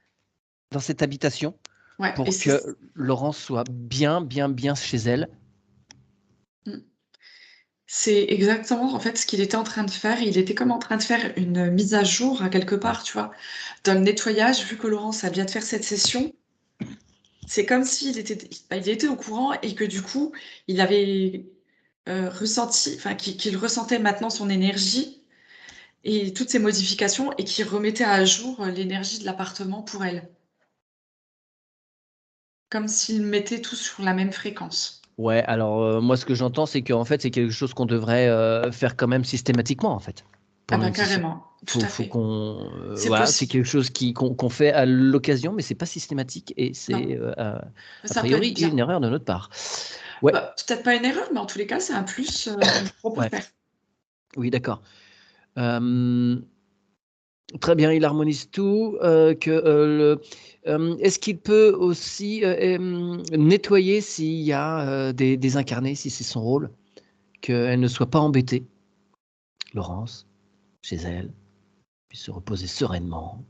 dans cette habitation Ouais, et pour que Laurence soit bien, bien, bien chez elle. c'est exactement en fait ce qu'il était en train de faire. Il était comme en train de faire une mise à jour à quelque Ouais. part, tu vois. Dans le nettoyage, vu que Laurence vient de faire cette session, c'est comme s'il était, bah, il était au courant et que du coup, il avait ressenti, enfin, qu'il ressentait maintenant son énergie et toutes ces modifications et qu'il remettait à jour l'énergie de l'appartement pour elle. Comme s'il mettait tout sur la même fréquence. Ouais, alors moi ce que j'entends c'est qu'en fait c'est quelque chose qu'on devrait faire quand même systématiquement en fait Ah pendant bah une session. carrément, tout à Faut fait. qu'on C'est voilà, c'est possible. quelque chose qu'on fait à l'occasion, mais c'est pas systématique et Non, c'est mais a ça peut être priori bien. une erreur de notre part. Ouais, Bah, peut-être pas une erreur, mais en tous les cas, c'est un plus qu'on peut ouais, faire. oui, d'accord. Euh, Très bien, il harmonise tout. Est-ce qu'il peut aussi nettoyer s'il y a des incarnés, si c'est son rôle, qu'elle ne soit pas embêtée, Laurence, chez elle, puisse se reposer sereinement.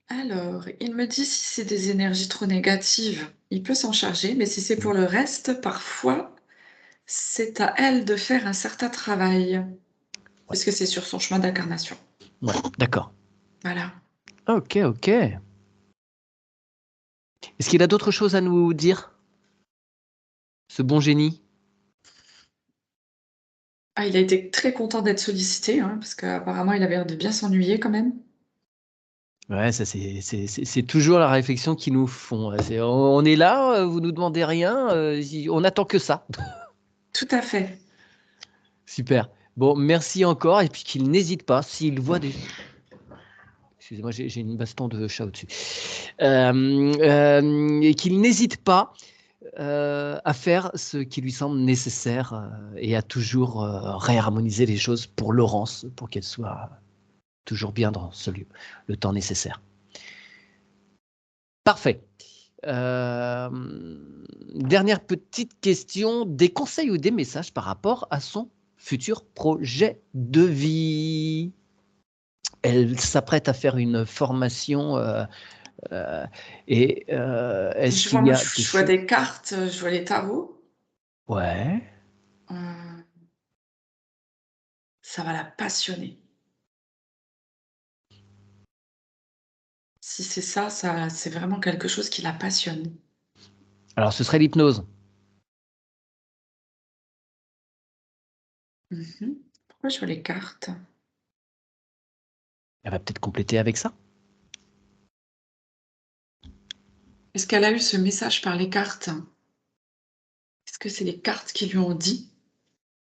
Alors, il me dit si c'est des énergies trop négatives, il peut s'en charger, mais si c'est pour le reste, parfois, c'est à elle de faire un certain travail, Ouais, puisque c'est sur son chemin d'incarnation. ouais, d'accord. Voilà. Ok, ok. Est-ce qu'il a d'autres choses à nous dire, ce bon génie? Ah, il a été très content d'être sollicité, hein, parce qu'apparemment, il avait l'air de bien s'ennuyer quand même. Ouais, ça c'est toujours la réflexion qu'ils nous font. On est là, vous nous demandez rien, on attend que ça. Tout à fait. Super. Bon, merci encore et puis qu'il n'hésite pas s'il voit des... Excusez-moi, j'ai une baston de chat au-dessus. Et qu'il n'hésite pas à faire ce qui lui semble nécessaire et à toujours réharmoniser les choses pour Laurence, pour qu'elle soit toujours bien dans ce lieu, le temps nécessaire. Parfait. Euh, Dernière petite question, des conseils ou des messages par rapport à son futur projet de vie. Elle s'apprête à faire une formation euh, et est-ce Je vois, qu'il y moi, a des je vois choses... des cartes, je vois les tarots. Ouais, Euh, ça va la passionner. Si c'est ça, c'est vraiment quelque chose qui la passionne. alors ce serait l'hypnose. Mhm. Pourquoi je vois les cartes? Elle va peut-être compléter avec ça. Est-ce qu'elle a eu ce message par les cartes? Est-ce que c'est les cartes qui lui ont dit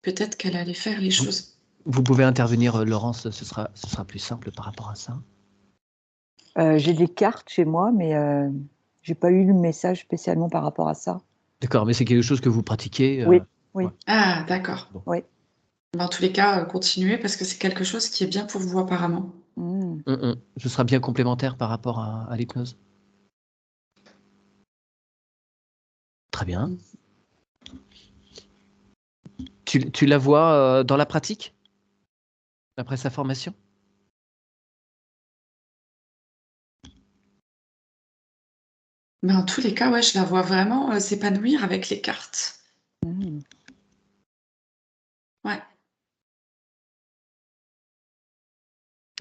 peut-être qu'elle allait faire les Vous, choses? vous pouvez intervenir, Laurence, ce sera plus simple par rapport à ça. J'ai des cartes chez moi, mais j'ai pas eu le message spécialement par rapport à ça. D'accord, mais c'est quelque chose que vous pratiquez. Oui, Ouais. oui, Ah, d'accord. Bon. oui. Dans tous les cas, continuez parce que c'est quelque chose qui est bien pour vous apparemment. Mmh. Ce sera bien complémentaire par rapport à l'hypnose. Très bien. Mm. Tu la vois dans la pratique après sa formation? Mais en tous les cas, ouais, je la vois vraiment s'épanouir avec les cartes. Mmh. Ouais.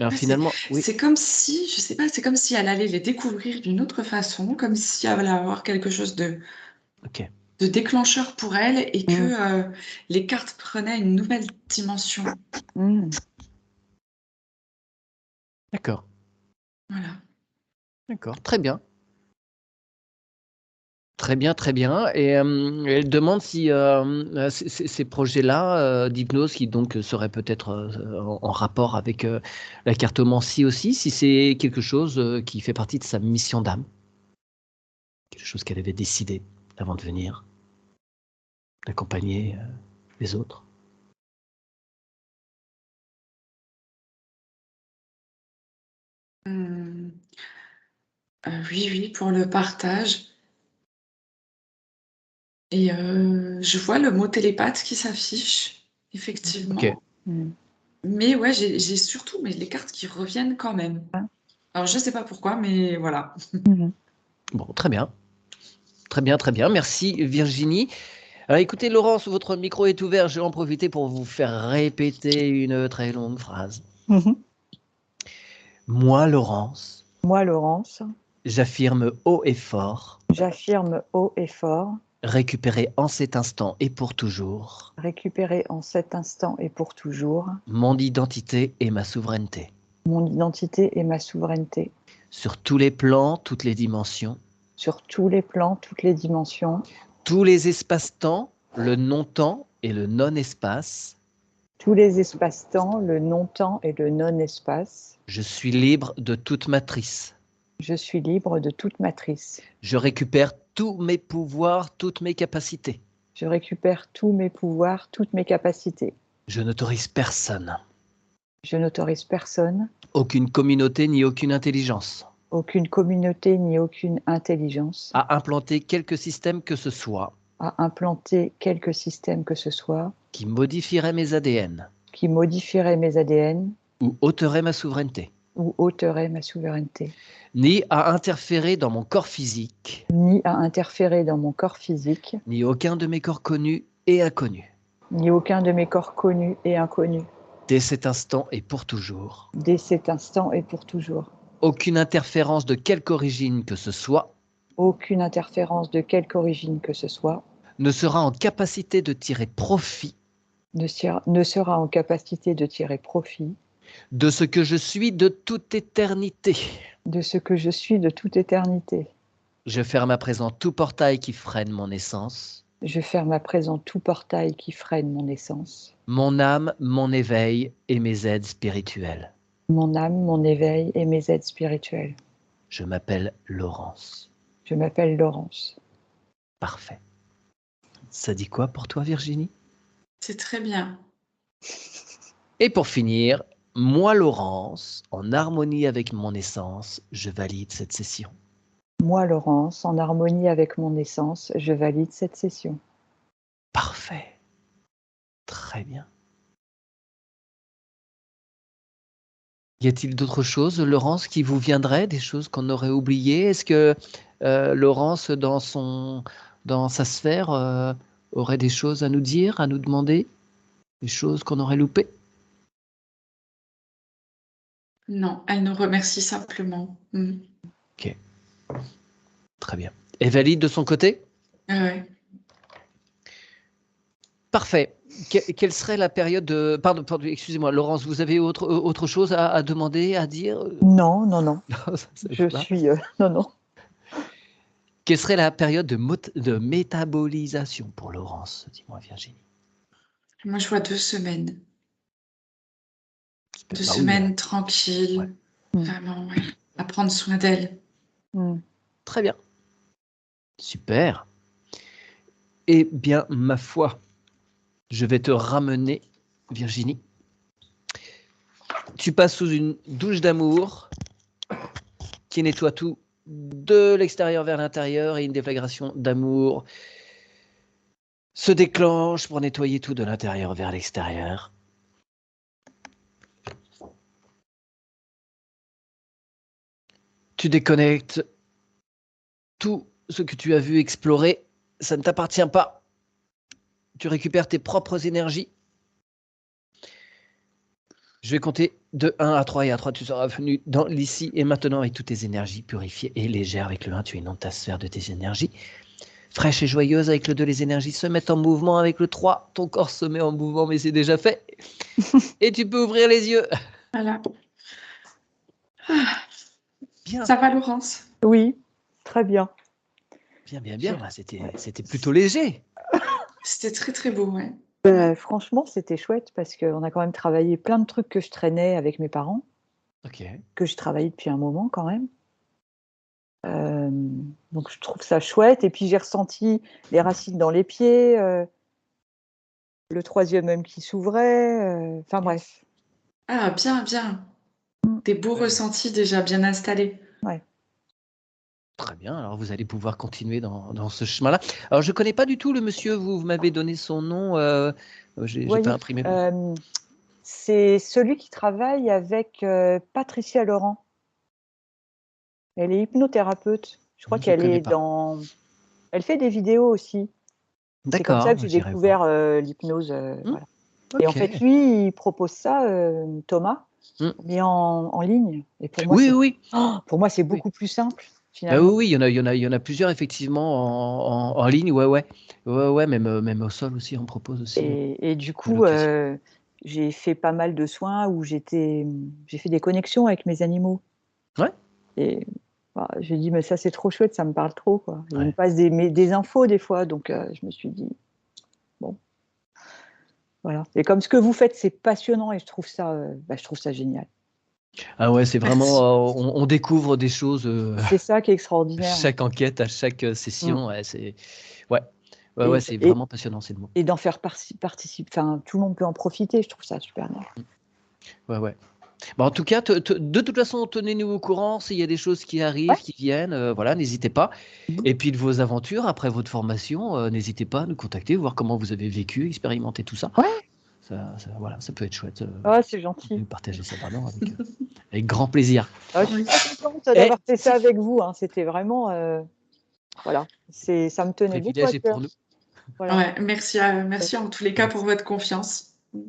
Alors Ouais, finalement, oui. c'est comme si, je sais pas, c'est comme si elle allait les découvrir d'une autre façon, comme si elle allait avoir quelque chose Ok. de déclencheur pour elle et que Mmh. les cartes prenaient une nouvelle dimension. Mmh. D'accord. Voilà. D'accord. Très bien. Très bien, très bien. Et elle demande si ces projets-là d'hypnose qui donc seraient peut-être en rapport avec la cartomancie aussi, si c'est quelque chose qui fait partie de sa mission d'âme, quelque chose qu'elle avait décidé avant de venir, d'accompagner les autres. Hum, oui, oui, pour le partage. Et je vois le mot télépathe qui s'affiche, effectivement. Ok. Mais ouais, j'ai surtout les cartes qui reviennent quand même. Alors, je sais pas pourquoi, mais voilà. Bon, très bien. Très bien, très bien. Merci Virginie. Alors écoutez, Laurence, votre micro est ouvert. Je vais en profiter pour vous faire répéter une très longue phrase. Moi, Laurence, Moi, Laurence, j'affirme haut et fort, j'affirme haut et fort, récupérer en cet instant et pour toujours récupérer en cet instant et pour toujours mon identité et ma souveraineté. mon identité et ma souveraineté Sur tous les plans, toutes les dimensions, sur tous les plans, toutes les dimensions, tous les espaces-temps, le non-temps et le non-espace. tous les espaces-temps, le non-temps et le non-espace. Je suis libre de toute matrice. Je suis libre de toute matrice. Je récupère tous mes pouvoirs, toutes mes capacités. Je récupère tous mes pouvoirs, toutes mes capacités. Je n'autorise personne, Je n'autorise personne, aucune communauté ni aucune intelligence aucune communauté ni aucune intelligence à implanter quelque système que ce soit à implanter quelque système que ce soit qui modifierait mes ADN qui modifierait mes ADN ou ôterait ma souveraineté, ou ôterait ma souveraineté, ni à interférer dans mon corps physique, ni à interférer dans mon corps physique, ni aucun de mes corps connus et inconnus, ni aucun de mes corps connus et inconnus, dès cet instant et pour toujours. dès cet instant et pour toujours. Aucune interférence de quelque origine que ce soit Aucune interférence de quelque origine que ce soit ne sera en capacité de tirer profit ne sera en capacité de tirer profit de ce que je suis de toute éternité. de ce que je suis de toute éternité. Je ferme à présent tout portail qui freine mon essence, Je ferme à présent tout portail qui freine mon essence, mon âme, mon éveil et mes aides spirituelles. mon âme, mon éveil et mes aides spirituelles. Je m'appelle Laurence. Je m'appelle Laurence. Parfait. Ça dit quoi pour toi, Virginie? C'est très bien. Et pour finir, moi, Laurence, en harmonie avec mon essence, je valide cette session. Moi, Laurence, en harmonie avec mon essence, je valide cette session. Parfait. Très bien. Y a-t-il d'autres choses, Laurence, qui vous viendraient, des choses qu'on aurait oubliées? Est-ce que Laurence, dans sa sphère, aurait des choses à nous dire, à nous demander? Des choses qu'on aurait loupées? Non, elle nous remercie simplement. Ok. Très bien. Et valide de son côté? Ouais. Parfait. Quelle serait la période de... Pardon, excusez-moi, Laurence, vous avez autre chose à demander, à dire? Non, non, non. Ça Je va. suis... non, non. Quelle serait la période de métabolisation pour Laurence? Dis-moi, Virginie. Moi, je vois 2 semaines. 2 Bah oui. semaines tranquilles. Ouais. Vraiment, ouais. À prendre soin d'elle. Très bien. Super. Eh bien, ma foi, je vais te ramener, Virginie. Tu passes sous une douche d'amour qui nettoie tout de l'extérieur vers l'intérieur et une déflagration d'amour se déclenche pour nettoyer tout de l'intérieur vers l'extérieur. Tu déconnectes tout ce que tu as vu explorer. Ça ne t'appartient pas. Tu récupères tes propres énergies. Je vais compter de 1 à 3 et à 3, tu seras venu dans l'ici et maintenant avec toutes tes énergies purifiées et légères. Avec le 1, tu inondes ta sphère de tes énergies. Fraîche et joyeuse avec le 2, les énergies se mettent en mouvement. Avec le 3, ton corps se met en mouvement, mais c'est déjà fait. Et tu peux ouvrir les yeux. Voilà. Ah, Bien. ça va, Laurence? Oui, très bien. Bien. Bah, c'était plutôt léger. C'était très, très beau, ouais. Franchement, c'était chouette parce qu'on a quand même travaillé plein de trucs que je traînais avec mes parents, Ok. que je travaillais depuis un moment quand même. Donc je trouve ça chouette. Et puis j'ai ressenti les racines dans les pieds, le 3e œil qui s'ouvrait. Enfin bref. Ah, bien. Des beaux Ouais. ressentis déjà bien installés. Ouais. Très bien. Alors, vous allez pouvoir continuer dans ce chemin-là. Alors, je ne connais pas du tout le monsieur. Vous m'avez donné son nom. J'ai pas Voyez, imprimé. c'est celui qui travaille avec Patricia Laurent. Elle est hypnothérapeute. Je crois Je qu'elle connais est pas. Elle fait des vidéos aussi. C'est comme ça D'accord. que j'ai J'irai voir. découvert l'hypnose. Voilà. Et en Ok. fait, lui, il propose ça, Thomas, Hmm. mais en ligne. Et pour moi, Oui. pour moi, c'est Oui. beaucoup plus simple, Ah finalement. oui, il y en a plusieurs effectivement en ligne. Ouais, même au sol aussi, on propose aussi Et du de coup, location. j'ai fait pas mal de soins où j'ai fait des connexions avec mes animaux. Ouais. Et j'ai dit, mais ça, c'est trop chouette, ça me parle trop, quoi. Et il me Ouais. passe des infos des fois, donc je me suis dit, bon, voilà. Et comme ce que vous faites, c'est passionnant et je trouve ça génial. Ah ouais, c'est vraiment, Merci. on découvre des choses C'est ça qui est à extraordinaire. chaque enquête, à chaque Mm. session. Ouais, c'est Et, vraiment passionnant, c'est le mot. et d'en faire participer, enfin, tout le monde peut en profiter, je trouve ça super bien. Ouais. Bon, en tout cas, de toute façon, tenez-nous au courant s'il y a des choses qui arrivent, Ouais. qui viennent. Voilà, n'hésitez pas. Mhm. Et puis de vos aventures après votre formation, n'hésitez pas à nous contacter, voir comment vous avez vécu, expérimenté tout ça. Ouais. Voilà, ça peut être chouette. C'est gentil. Nous partager ça, avec grand plaisir. Je suis Oui. très contente Et d'avoir fait ça avec vous, hein. C'était vraiment, voilà, ça me le tenait beaucoup à privilège est pour cœur. nous. Voilà. Ouais, merci en tous les cas pour votre confiance.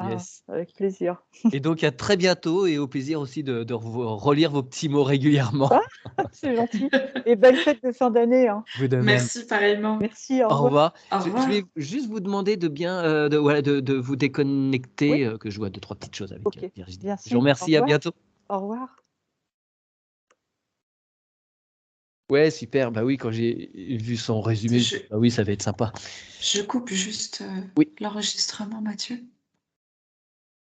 Yes. Avec plaisir. Et donc à très bientôt et au plaisir aussi de relire vos petits mots régulièrement. C'est gentil. Et belle fête de fin d'année, hein. Vous de même. Merci pareillement. Merci, au Au revoir. revoir. Au Je vais revoir. juste vous demander de bien de vous Oui, déconnecter, que je vois 2-3 petites choses avec ok. Virginie. Bien Je vous sûr. Au remercie, à revoir. bientôt. Au revoir. Ouais, super. Bah oui, quand j'ai vu son résumé, je me Je, suis dit, bah oui, ça va être sympa. je coupe juste Oui. l'enregistrement, Mathieu.